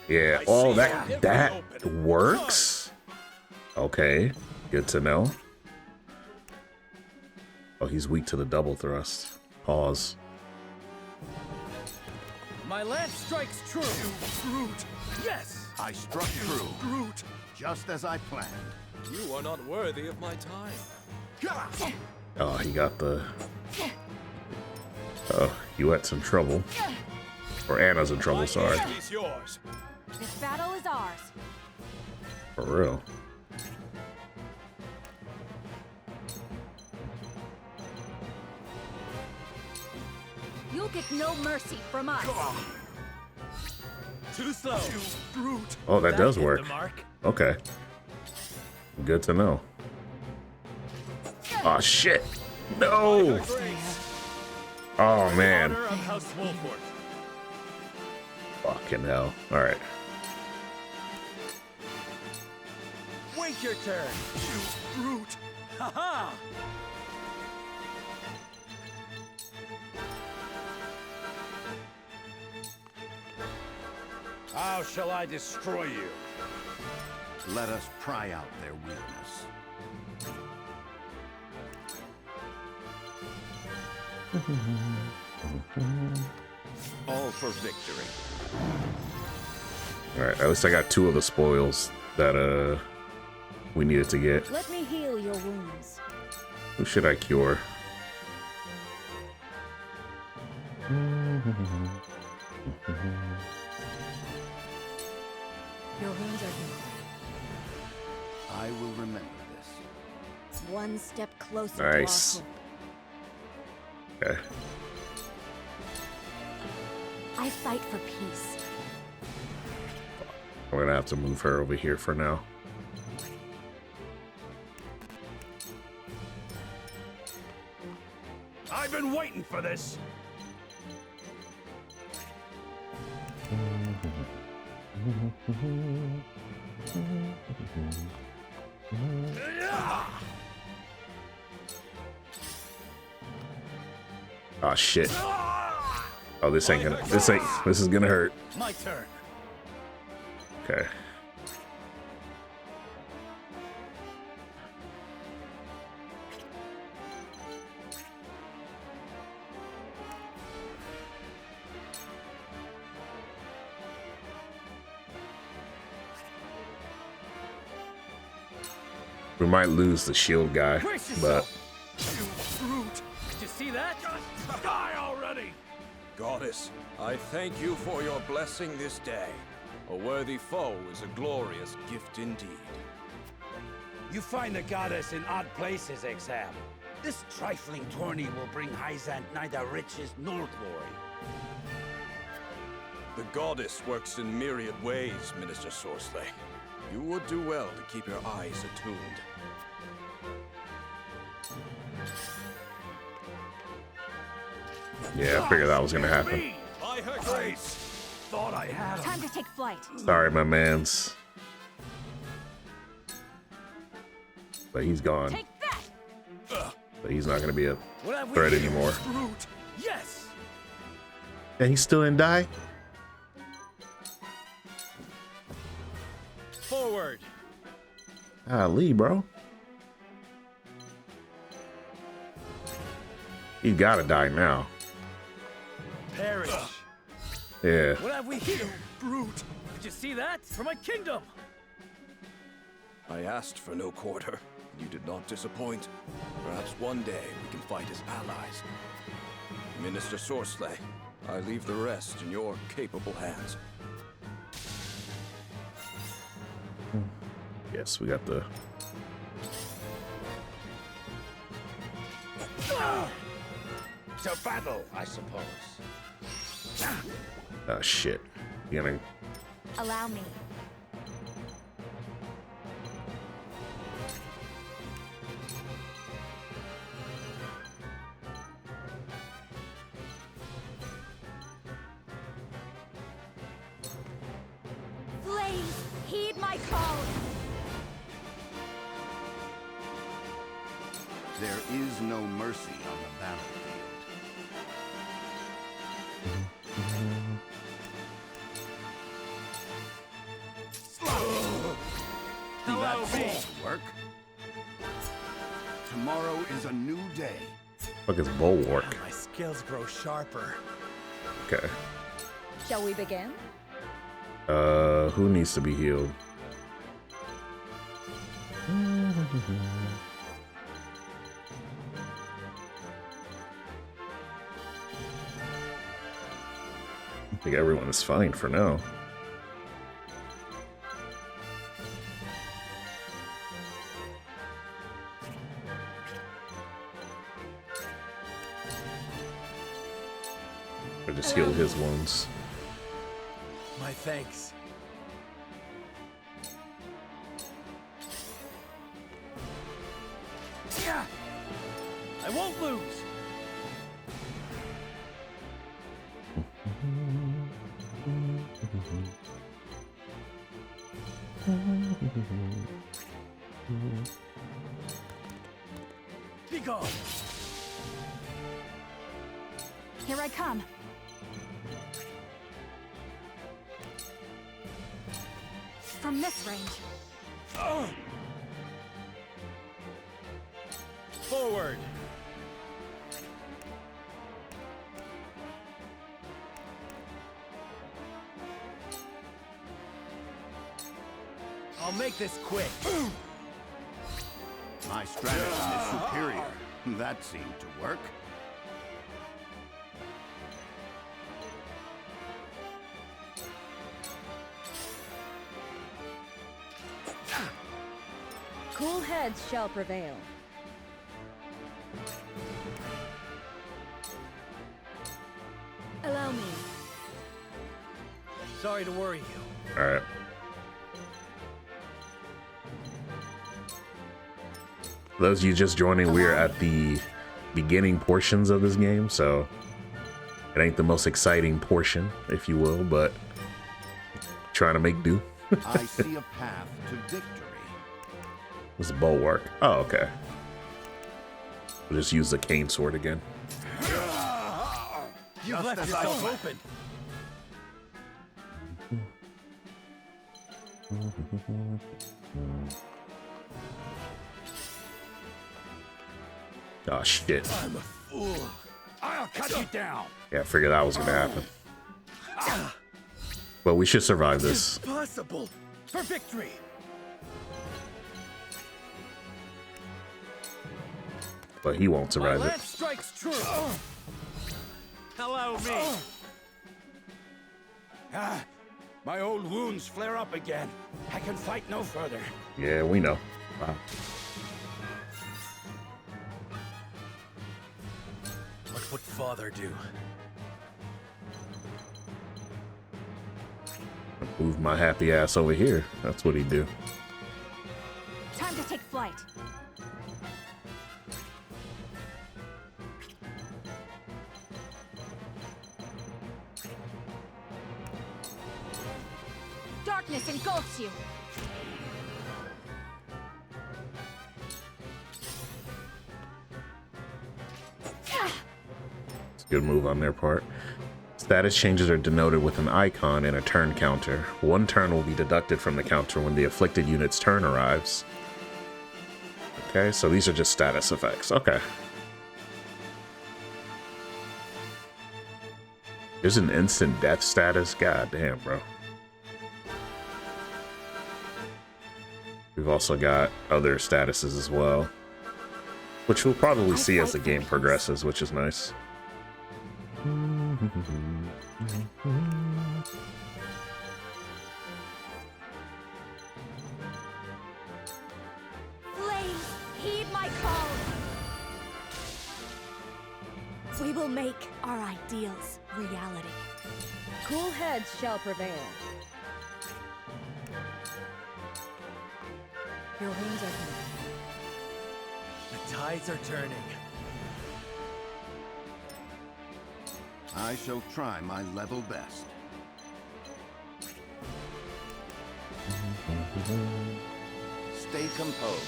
Yeah. Oh, that works? Okay. Good to know. Oh, he's weak to the double thrust. Pause. My lance strikes true. Brute! Yes! I struck true. Brute! Just as I planned. You are not worthy of my time. Oh, he got the... Oh, you had some trouble. Or Anna's in trouble, sorry. He's yours. This battle is ours. For real. You'll get no mercy from us. Too slow. You brute! Oh, that does hit work. the mark. Okay. Good to know. Oh, shit. No! Oh, man. Honor of House Wolford. Fucking hell. Alright. Wait your turn. You brute! Ha-ha! How shall I destroy you? Let us pry out their weakness. All for victory. Alright, at least I got 2 of the spoils that we needed to get. Let me heal your wounds. Who should I cure? Your wounds are healed. I will remember this. One step closer Nice. to our hope. Okay. I fight for peace. I'm gonna have to move her over here for now. I've been waiting for this. Oh shit. Oh, this ain't gonna. This is gonna hurt. My turn. Okay. We might lose the shield guy, but You brute! Did you see that? Just die already! Goddess, I thank you for your blessing this day. A worthy foe is a glorious gift indeed. You find the goddess in odd places, Exam. This trifling tourney will bring Hyzant neither riches nor glory. The goddess works in myriad ways, Minister Sorsley. You would do well to keep your eyes attuned. yeah, I figured that was gonna happen. By her grace! Thought I had him. Time to take flight. Sorry, my mans. But he's gone. Take that! But he's not gonna be a What have we threat here, anymore. brute? Yes! And he still didn't die? Forward! Lee, bro. He gotta die now. Perish! Yeah. What have we here, brute? Did you see that? For my kingdom! I asked for no quarter. You did not disappoint. Perhaps one day we can fight as allies. Minister Sorsley, I leave the rest in your capable hands. Yes, we got the. To battle, I suppose. Oh shit. You gonna. Allow me. Flames, heed my call. There is no mercy on the battlefield. That seems to work. Tomorrow is a new day. Fuck is bulwark? My skills grow sharper. Okay. Shall we begin? Who needs to be healed? I think everyone is fine for now. I just healed his wounds. My thanks. Yeah! I won't lose! Be gone! Here I come. From this range. Forward! I'll make this quick. My stratagem is superior. That seemed to work. heads shall prevail. Allow me. Sorry to worry you. All right. For those of you just joining, we're at the beginning portions of this game, so it ain't the most exciting portion, if you will, but trying to make do. I see a path to victory. What's the bulwark? Oh, okay. We'll just use the cane sword again. You've left yourself open. Oh shit. I'm a fool. I'll cut you down. Yeah, I figured that was gonna happen. But we should survive this. Impossible. For victory. But he won't My survive it. lance strikes true. Allow me. My old wounds flare up again. I can fight no further. Yeah, we know. Wow. What would father do? Move my happy ass over here. That's what he'd do. Time to take flight. Darkness engulfs you. It's a good move on their part. Status changes are denoted with an icon and a turn counter. One turn will be deducted from the counter when the afflicted unit's turn arrives. Okay, so these are just status effects. Okay. There's an instant death status. God damn, bro. We've also got other statuses as well, which we'll probably see as the game progresses, which is nice. Flames, heed my call. We will make our ideals reality. Cool heads shall prevail. Your wounds are healed. The tides are turning. I shall try my level best. Stay composed.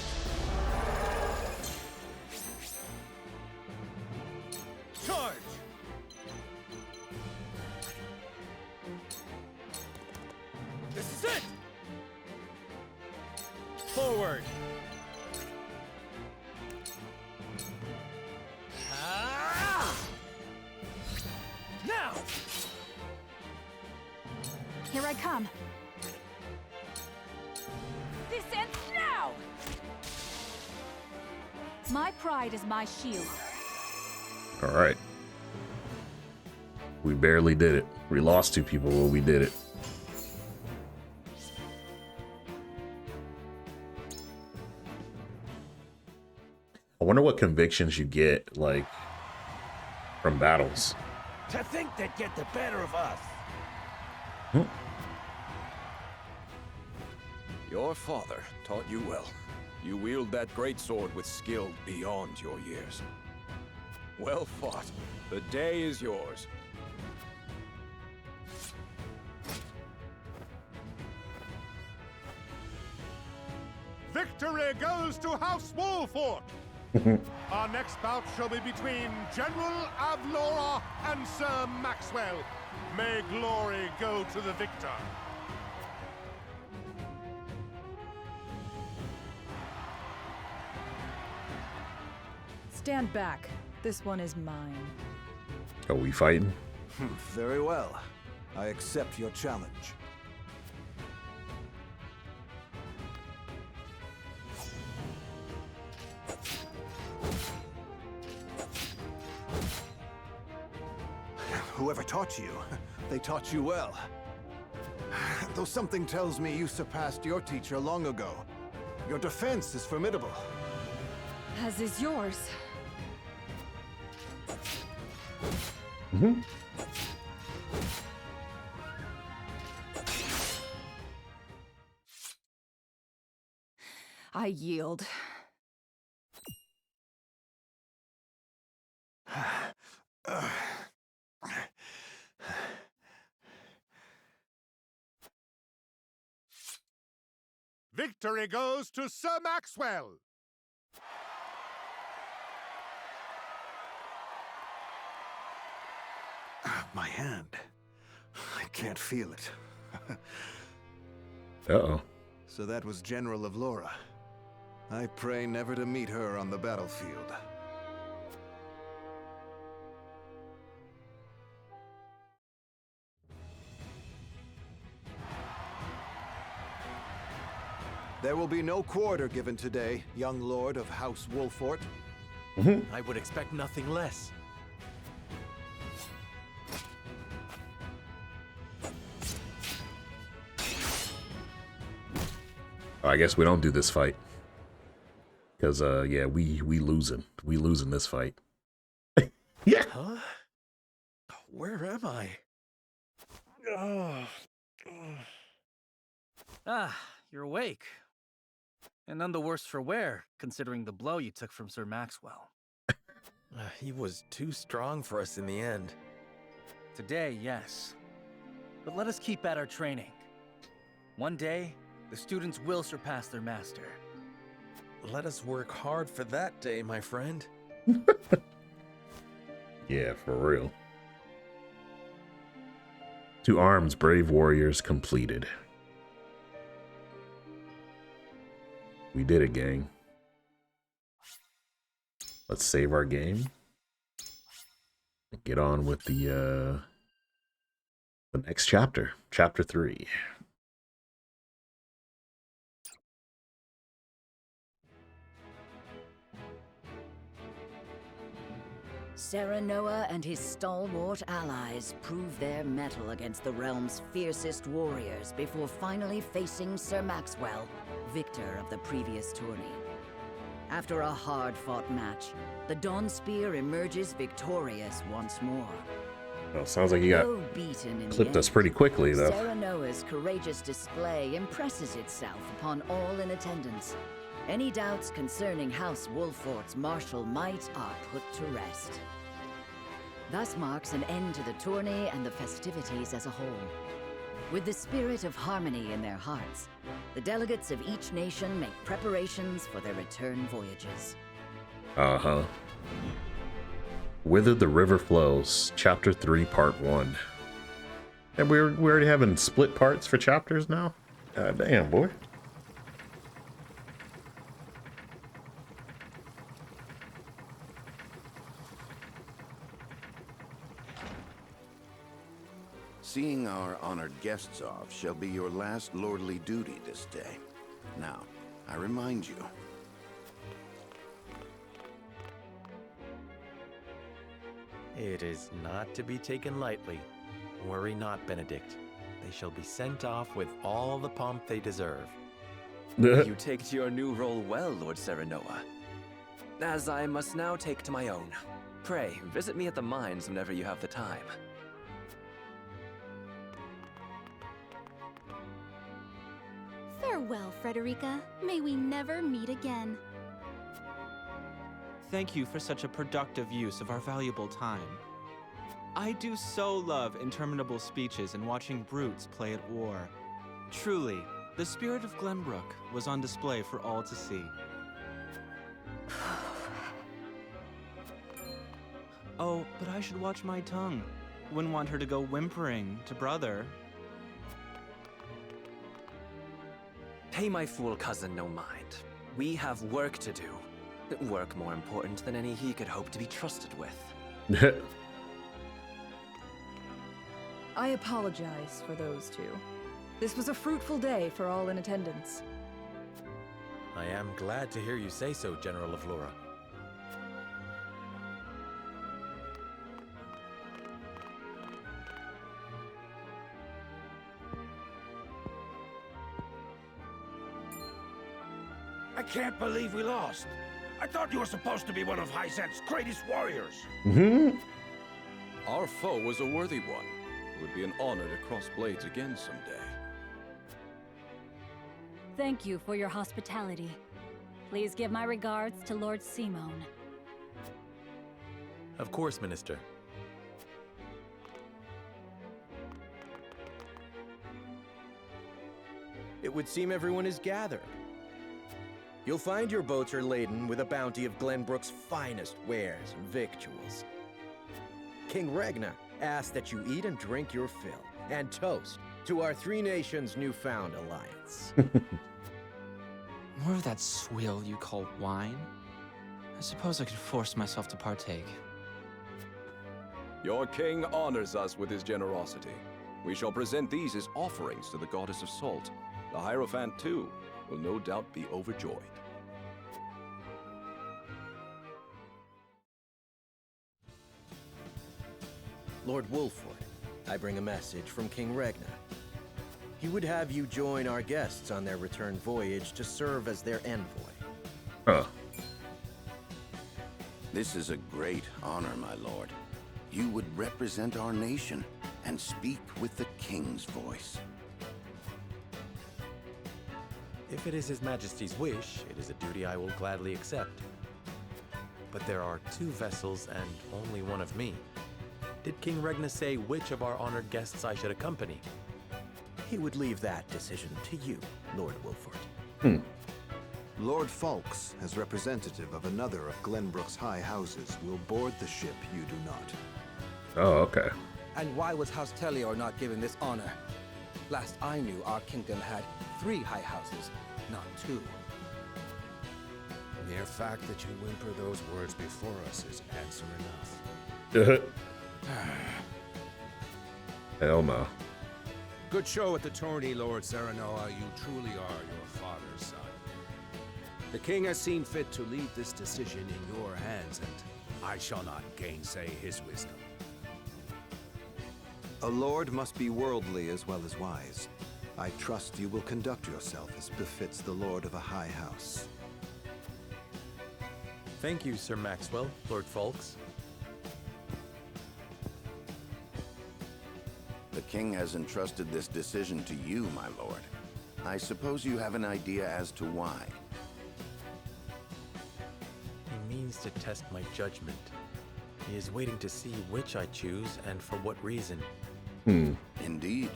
Charge! This is it! Forward! Now! Here I come. This ends now! My pride is my shield. All right. We barely did it. We lost 2 people, but we did it. I wonder what convictions you get, like, from battles. To think they'd get the better of us. Your father taught you well. You wield that great sword with skill beyond your years. Well fought. The day is yours. Victory goes to House Wolfort! Our next bout shall be between General Avlora and Sir Maxwell. May glory go to the victor. Stand back. This one is mine. Are we fighting? Very well. I accept your challenge. Whoever taught you, they taught you well. Though something tells me you surpassed your teacher long ago. Your defense is formidable. As is yours. Mm-hmm. I yield. Victory goes to Sir Maxwell! My hand. I can't feel it. Uh-oh. So that was General Avlora. I pray never to meet her on the battlefield. There will be no quarter given today, young lord of House Wolfort. I would expect nothing less. I guess we don't do this fight. Because, yeah, we losing. We losing this fight. Yeah. Huh? Where am I? Oh. Ah, you're awake. And none the worse for wear, considering the blow you took from Sir Maxwell. He was too strong for us in the end. Today, yes. But let us keep at our training. One day, the students will surpass their master. Let us work hard for that day, my friend. Yeah, for real. 2 arms, brave warriors completed. We did it, gang. Let's save our game. And get on with the next chapter. Chapter 3. Serenoa and his stalwart allies prove their mettle against the realm's fiercest warriors before finally facing Sir Maxwell, victor of the previous tourney. After a hard-fought match, the Dawn Spear emerges victorious once more. Well, sounds like you got Though beaten in the clipped us end, pretty quickly, though. Serenoa's courageous display impresses itself upon all in attendance. Any doubts concerning House Wolfort's martial might are put to rest. Thus marks an end to the tourney and the festivities as a whole. With the spirit of harmony in their hearts, the delegates of each nation make preparations for their return voyages. Uh-huh. Whither the River Flows, Chapter 3, Part 1. And we're already having split parts for chapters now? God damn, boy. Seeing our honored guests off shall be your last lordly duty this day. Now, I remind you. It is not to be taken lightly. Worry not, Benedict. They shall be sent off with all the pomp they deserve. You take to your new role well, Lord Serenoa. As I must now take to my own. Pray, visit me at the mines whenever you have the time. Farewell, Frederica. May we never meet again. Thank you for such a productive use of our valuable time. I do so love interminable speeches and watching brutes play at war. Truly, the spirit of Glenbrook was on display for all to see. Oh, but I should watch my tongue. Wouldn't want her to go whimpering to brother. Pay my fool cousin no mind. We have work to do. Work more important than any he could hope to be trusted with. I apologize for those two. This was a fruitful day for all in attendance. I am glad to hear you say so, General Avlora. can't believe we lost. I thought you were supposed to be one of Hyzant's greatest warriors. Mm-hmm. Our foe was a worthy one. It would be an honor to cross blades again someday. Thank you for your hospitality. Please give my regards to Lord Simone. Of course, Minister. It would seem everyone is gathered. You'll find your boats are laden with a bounty of Glenbrook's finest wares and victuals. King Regna asks that you eat and drink your fill, and toast to our three nations' newfound alliance. More of that swill you call wine? I suppose I could force myself to partake. Your king honors us with his generosity. We shall present these as offerings to the goddess of salt. The Hierophant, too, will no doubt be overjoyed. Lord Wolford, I bring a message from King Regna. He would have you join our guests on their return voyage to serve as their envoy. Huh. This is a great honor, my lord. You would represent our nation and speak with the king's voice. If it is His Majesty's wish, it is a duty I will gladly accept. But there are 2 vessels and only one of me. Did King Regna say which of our honored guests I should accompany? He would leave that decision to you, Lord Wolford. Lord Falks, as representative of another of Glenbrook's high houses, will board the ship you do not. Oh, okay. And why was House Tellior not given this honor? Last I knew, our kingdom had 3 high houses, not 2. The mere fact that you whimper those words before us is answer enough. Hell no. Good show at the tourney, Lord Serenoa. You truly are your father's son. The king has seen fit to leave this decision in your hands, and I shall not gainsay his wisdom. A lord must be worldly as well as wise. I trust you will conduct yourself as befits the lord of a high house. Thank you, Sir Maxwell, Lord Falks. The king has entrusted this decision to you, my lord. I suppose you have an idea as to why. He means to test my judgment. He is waiting to see which I choose and for what reason. Indeed.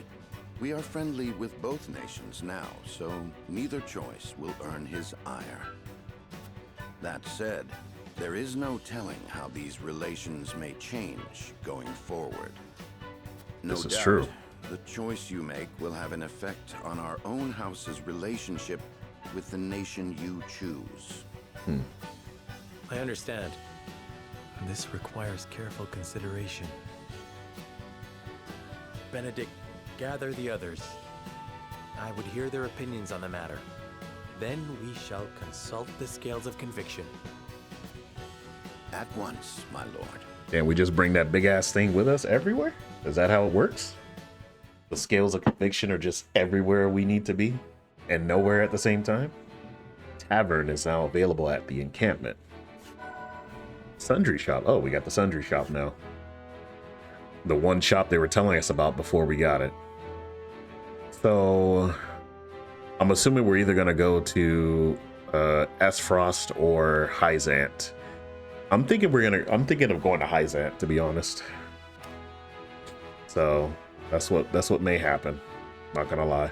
We are friendly with both nations now, so neither choice will earn his ire. That said, there is no telling how these relations may change going forward. No This is doubt, true. the choice you make will have an effect on our own house's relationship with the nation you choose. I understand. This requires careful consideration. Benedict, gather the others. I would hear their opinions on the matter. Then we shall consult the scales of conviction. At once, my lord. And we just bring that big ass thing with us everywhere? Is that how it works? The scales of conviction are just everywhere we need to be and nowhere at the same time? Tavern is now available at the encampment. Sundry shop. Oh, we got the sundry shop now. The one shop they were telling us about before we got it. So I'm assuming we're either going to go to Esfrost or Hyzant. I'm thinking of going to Hyzant, to be honest. So that's what may happen. Not gonna lie.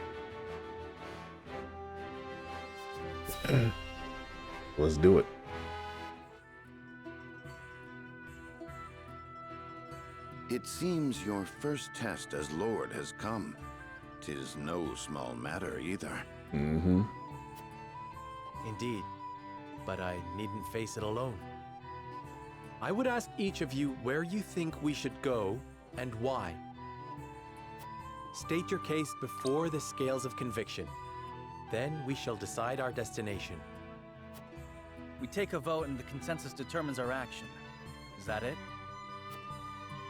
Let's do it. It seems your first test as Lord has come. 'Tis no small matter either. Mm-hmm. Indeed, but I needn't face it alone. I would ask each of you where you think we should go and why. State your case before the scales of conviction. Then we shall decide our destination. We take a vote and the consensus determines our action. Is that it?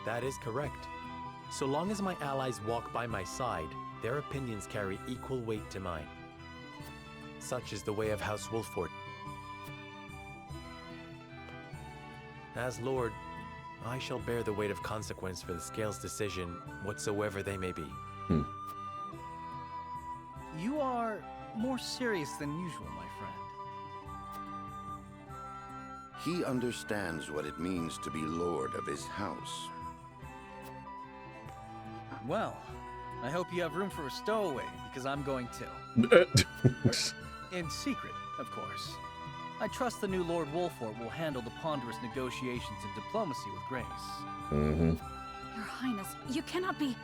That is correct. So long as my allies walk by my side, their opinions carry equal weight to mine. Such is the way of House Wolford. As Lord, I shall bear the weight of consequence for the Scales' decision, whatsoever they may be. You are more serious than usual, my friend. He understands what it means to be lord of his house. Well, I hope you have room for a stowaway, because I'm going to. In secret, of course. I trust the new Lord Wolfort will handle the ponderous negotiations and diplomacy with grace. Your Highness, you cannot be...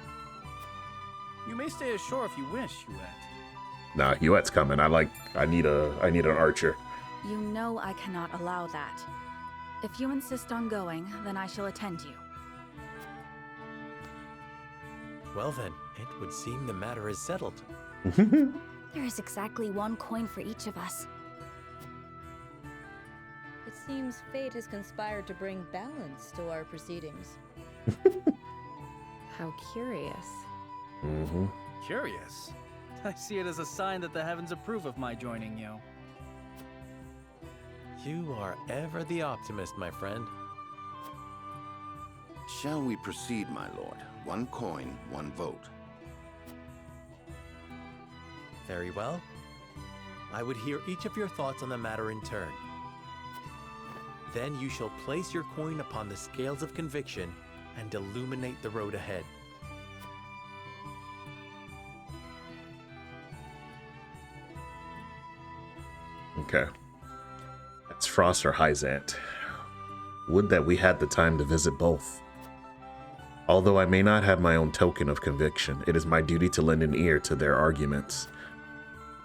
You may stay ashore if you wish, Huette. Nah, Huette's coming. I need an archer. You know I cannot allow that. If you insist on going, then I shall attend you. Well then, it would seem the matter is settled. There is exactly one coin for each of us. It seems fate has conspired to bring balance to our proceedings. How curious. Curious? I see it as a sign that the heavens approve of my joining you. You are ever the optimist, my friend. Shall we proceed, my lord? One coin, one vote. Very well. I would hear each of your thoughts on the matter in turn. Then you shall place your coin upon the scales of conviction and illuminate the road ahead. Okay. That's Frost or Hyzant. Would that we had the time to visit both. Although I may not have my own token of conviction, it is my duty to lend an ear to their arguments.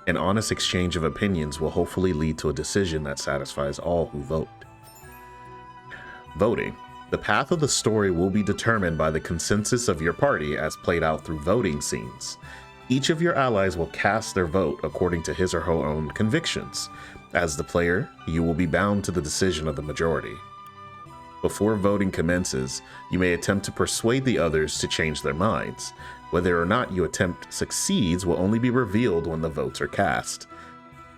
An honest exchange of opinions will hopefully lead to a decision that satisfies all who vote. Voting. The path of the story will be determined by the consensus of your party as played out through voting scenes. Each of your allies will cast their vote according to his or her own convictions. As the player, you will be bound to the decision of the majority. Before voting commences, you may attempt to persuade the others to change their minds. Whether or not your attempt succeeds will only be revealed when the votes are cast.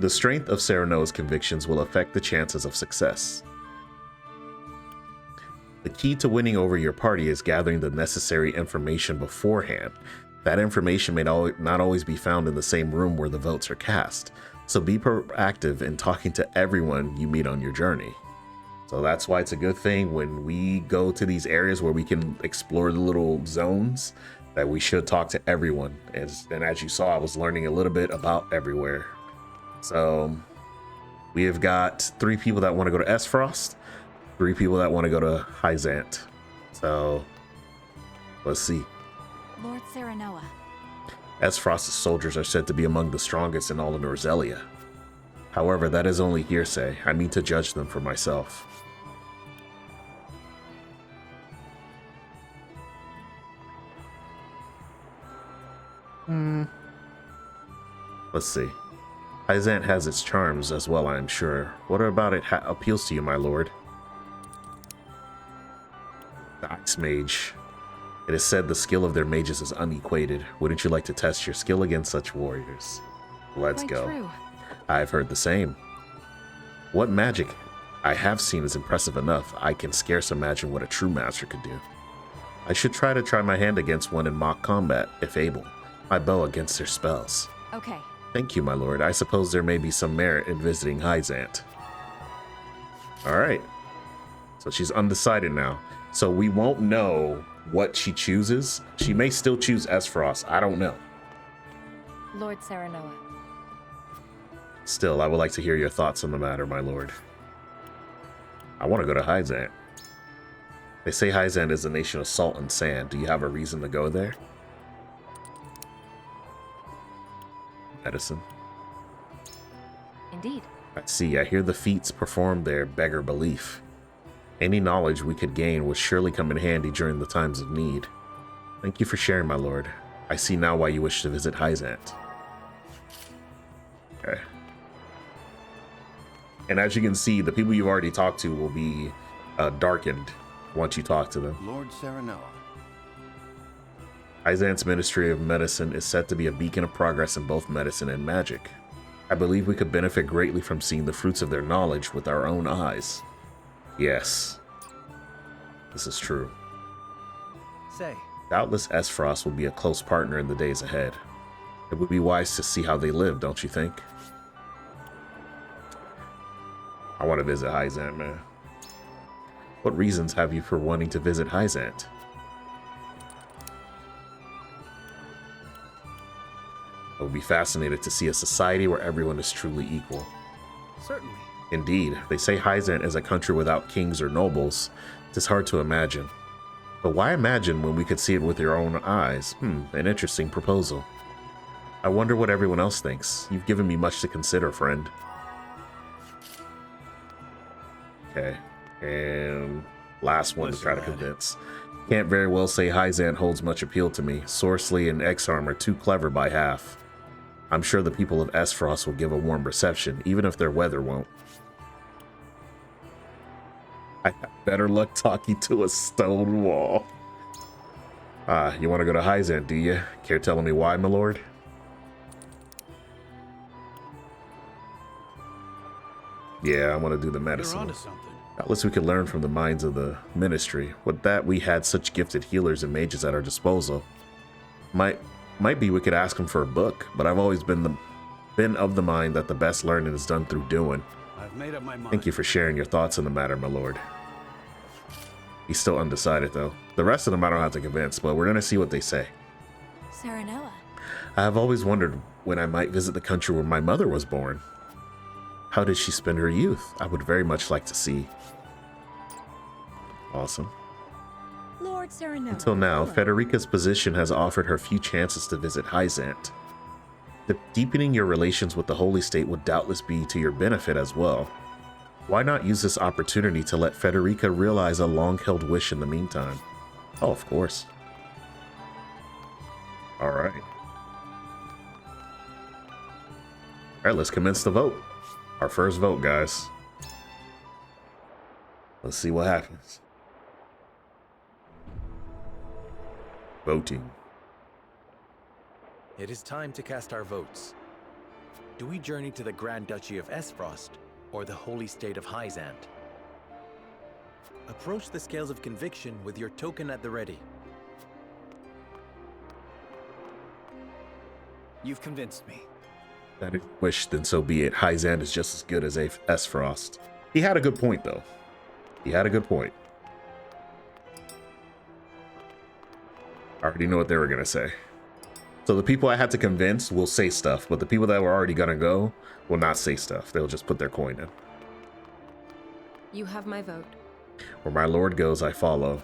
The strength of Serenoa's convictions will affect the chances of success. The key to winning over your party is gathering the necessary information beforehand. That information may not always be found in the same room where the votes are cast, so be proactive in talking to everyone you meet on your journey. So that's why it's a good thing when we go to these areas where we can explore the little zones, that we should talk to everyone. And as you saw, I was learning a little bit about everywhere. So we have got 3 people that want to go to Esfrost, 3 people that want to go to Hyzant. So let's see. Lord Serenoa. Esfrost's soldiers are said to be among the strongest in all of Norzelia. However, that is only hearsay. I mean to judge them for myself. Let's see. Hyzant has its charms as well, I am sure. What about it appeals to you, my lord? The Ice Mage. It is said the skill of their mages is unequated. Wouldn't you like to test your skill against such warriors? Let's go. True. I've heard the same. What magic I have seen is impressive enough. I can scarce imagine what a true master could do. I should try my hand against one in mock combat, if able. My bow against their spells. Okay. Thank you, my lord. I suppose there may be some merit in visiting Hyzant. Alright. So she's undecided now. So we won't know what she chooses. She may still choose Esfrost. I don't know. Lord Serenoa. Still, I would like to hear your thoughts on the matter, my lord. I want to go to Hyzant. They say Hyzant is a nation of salt and sand. Do you have a reason to go there? Medicine. Indeed. I see. I hear the feats performed there beggar belief. Any knowledge we could gain would surely come in handy during the times of need. Thank you for sharing, my lord. I see now why you wish to visit Hyzant. Okay. And as you can see, the people you've already talked to will be darkened once you talk to them. Lord Serenoa. Hyzant's Ministry of Medicine is said to be a beacon of progress in both medicine and magic. I believe we could benefit greatly from seeing the fruits of their knowledge with our own eyes. Yes. This is true. Say, Doubtless Esfrost will be a close partner in the days ahead. It would be wise to see how they live, don't you think? I want to visit Hyzant, man. What reasons have you for wanting to visit Hyzant? I would be fascinated to see a society where everyone is truly equal. certainly. Indeed, they say Hyzant is a country without kings or nobles. It is hard to imagine. But why imagine when we could see it with your own eyes? An interesting proposal. I wonder what everyone else thinks. You've given me much to consider, friend. Okay, and last one to try to convince. Can't very well say Hyzant holds much appeal to me. Sorceley and Exarm are too clever by half. I'm sure the people of Esfrost will give a warm reception, even if their weather won't. I have better luck talking to a stone wall. You want to go to Hyzant, do you? Care telling me why, my lord? Yeah, I want to do the medicine. You're onto something. Doubtless we could learn from the minds of the ministry. With that, we had such gifted healers and mages at our disposal. Might be we could ask them for a book, but I've always been of the mind that the best learning is done through doing. I've made up my mind. Thank you for sharing your thoughts on the matter, my lord. He's still undecided, though. The rest of them I don't have to convince, but we're gonna see what they say. Serenoa. I have always wondered when I might visit the country where my mother was born. How did she spend her youth? I would very much like to see. Awesome. Lord Serenoa. Until now, Federica's position has offered her few chances to visit Hyzant. Deepening your relations with the Holy State would doubtless be to your benefit as well. Why not use this opportunity to let Federica realize a long-held wish in the meantime? Oh, of course. All right. All right, let's commence the vote. Our first vote, guys. Let's see what happens. Voting. It is time to cast our votes. Do we journey to the Grand Duchy of Esfrost or the Holy State of Hyzant? Approach the scales of conviction with your token at the ready. You've convinced me. That if you wish, then so be it. Hyzant is just as good as Esfrost. He had a good point, though. He had a good point. I already know what they were going to say. So the people I had to convince will say stuff, but the people that were already going to go will not say stuff. They'll just put their coin in. You have my vote. Where my lord goes, I follow.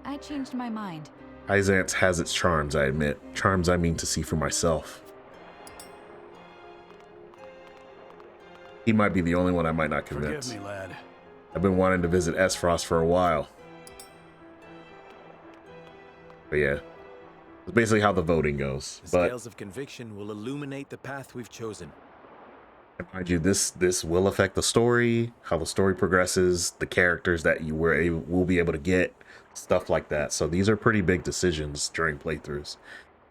I changed my mind. Hyzant has its charms, I admit. Charms I mean to see for myself. He might be the only one I might not convince. Forgive me, lad. I've been wanting to visit Esfrost for a while. But yeah, it's basically how the voting goes. The But scales of conviction will illuminate the path we've chosen. mind you, this will affect the story, how the story progresses, the characters that you will be able to get, stuff like that. So these are pretty big decisions during playthroughs,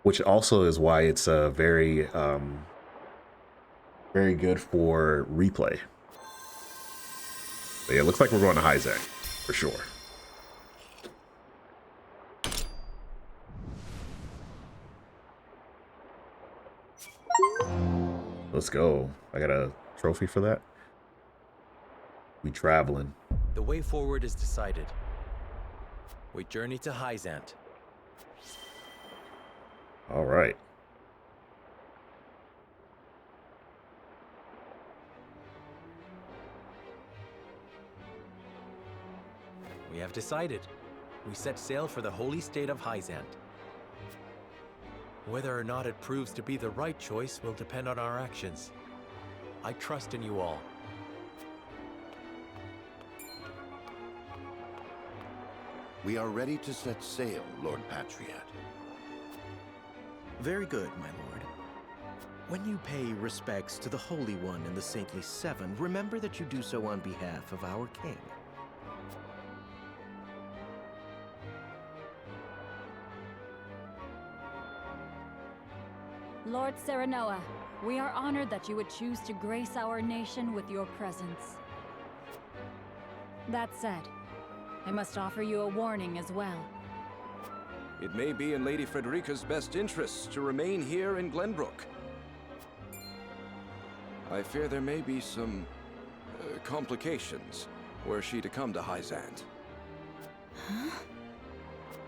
which also is why it's very good for replay. But yeah, it looks like we're going to Hyzant for sure. Let's go. I got a trophy for that. We traveling. The way forward is decided. We journey to Hyzant. All right. We have decided. We set sail for the holy state of Hyzant. Whether or not it proves to be the right choice will depend on our actions. I trust in you all. We are ready to set sail, Lord Patriot. Very good, my lord. When you pay respects to the Holy One and the Saintly Seven, remember that you do so on behalf of our king. Lord Serenoa, we are honored that you would choose to grace our nation with your presence. That said, I must offer you a warning as well. It may be in Lady Frederica's best interests to remain here in Glenbrook. I fear there may be some complications were she to come to Hyzant. Huh?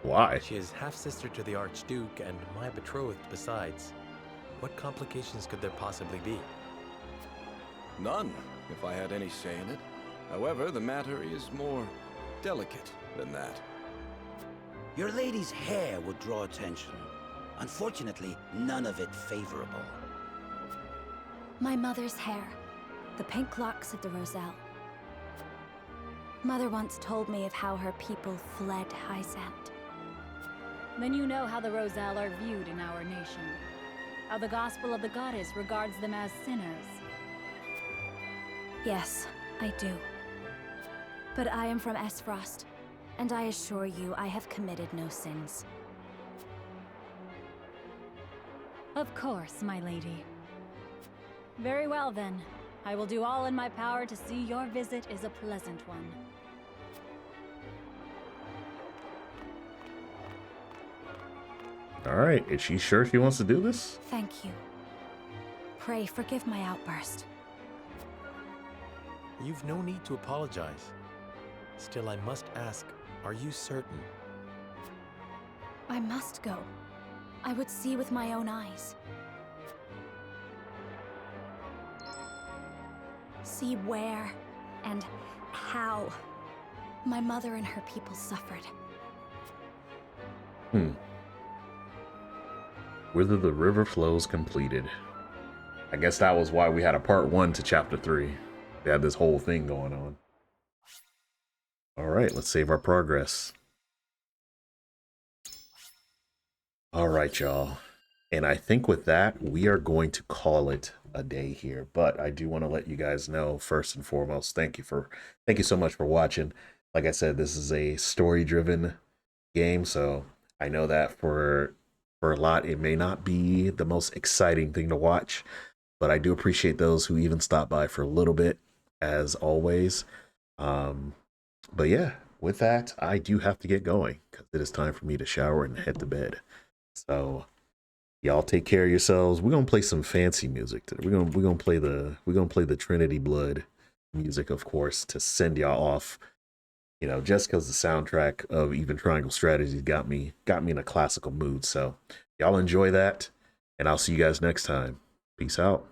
Why? She is half-sister to the Archduke and my betrothed besides. What complications could there possibly be? None, if I had any say in it. However, the matter is more delicate than that. Your lady's hair would draw attention. Unfortunately, none of it favorable. My mother's hair. The pink locks of the Roselle. Mother once told me of how her people fled Hyzant. Then you know how the Roselle are viewed in our nation. How the Gospel of the Goddess regards them as sinners. Yes, I do. But I am from Esfrost, and I assure you I have committed no sins. Of course, my lady. Very well then. I will do all in my power to see your visit is a pleasant one. All right, is she sure she wants to do this? Thank you. Pray forgive my outburst. You've no need to apologize. Still, I must ask, are you certain? I must go. I would see with my own eyes. See where and how my mother and her people suffered. Whither the river flows completed. I guess that was why we had a part 1 to chapter 3. They had this whole thing going on. All right, let's save our progress. All right, y'all. And I think with that, we are going to call it a day here. But I do want to let you guys know, first and foremost, thank you so much for watching. Like I said, this is a story-driven game, so I know that for a lot, it may not be the most exciting thing to watch, but I do appreciate those who even stop by for a little bit, as always. But yeah, with that, I do have to get going because it is time for me to shower and head to bed. So y'all take care of yourselves. We're gonna play some fancy music today. We're gonna play the Trinity Blood music, of course, to send y'all off. You know, just because the soundtrack of Even Triangle Strategies got me in a classical mood. So y'all enjoy that, and I'll see you guys next time. Peace out.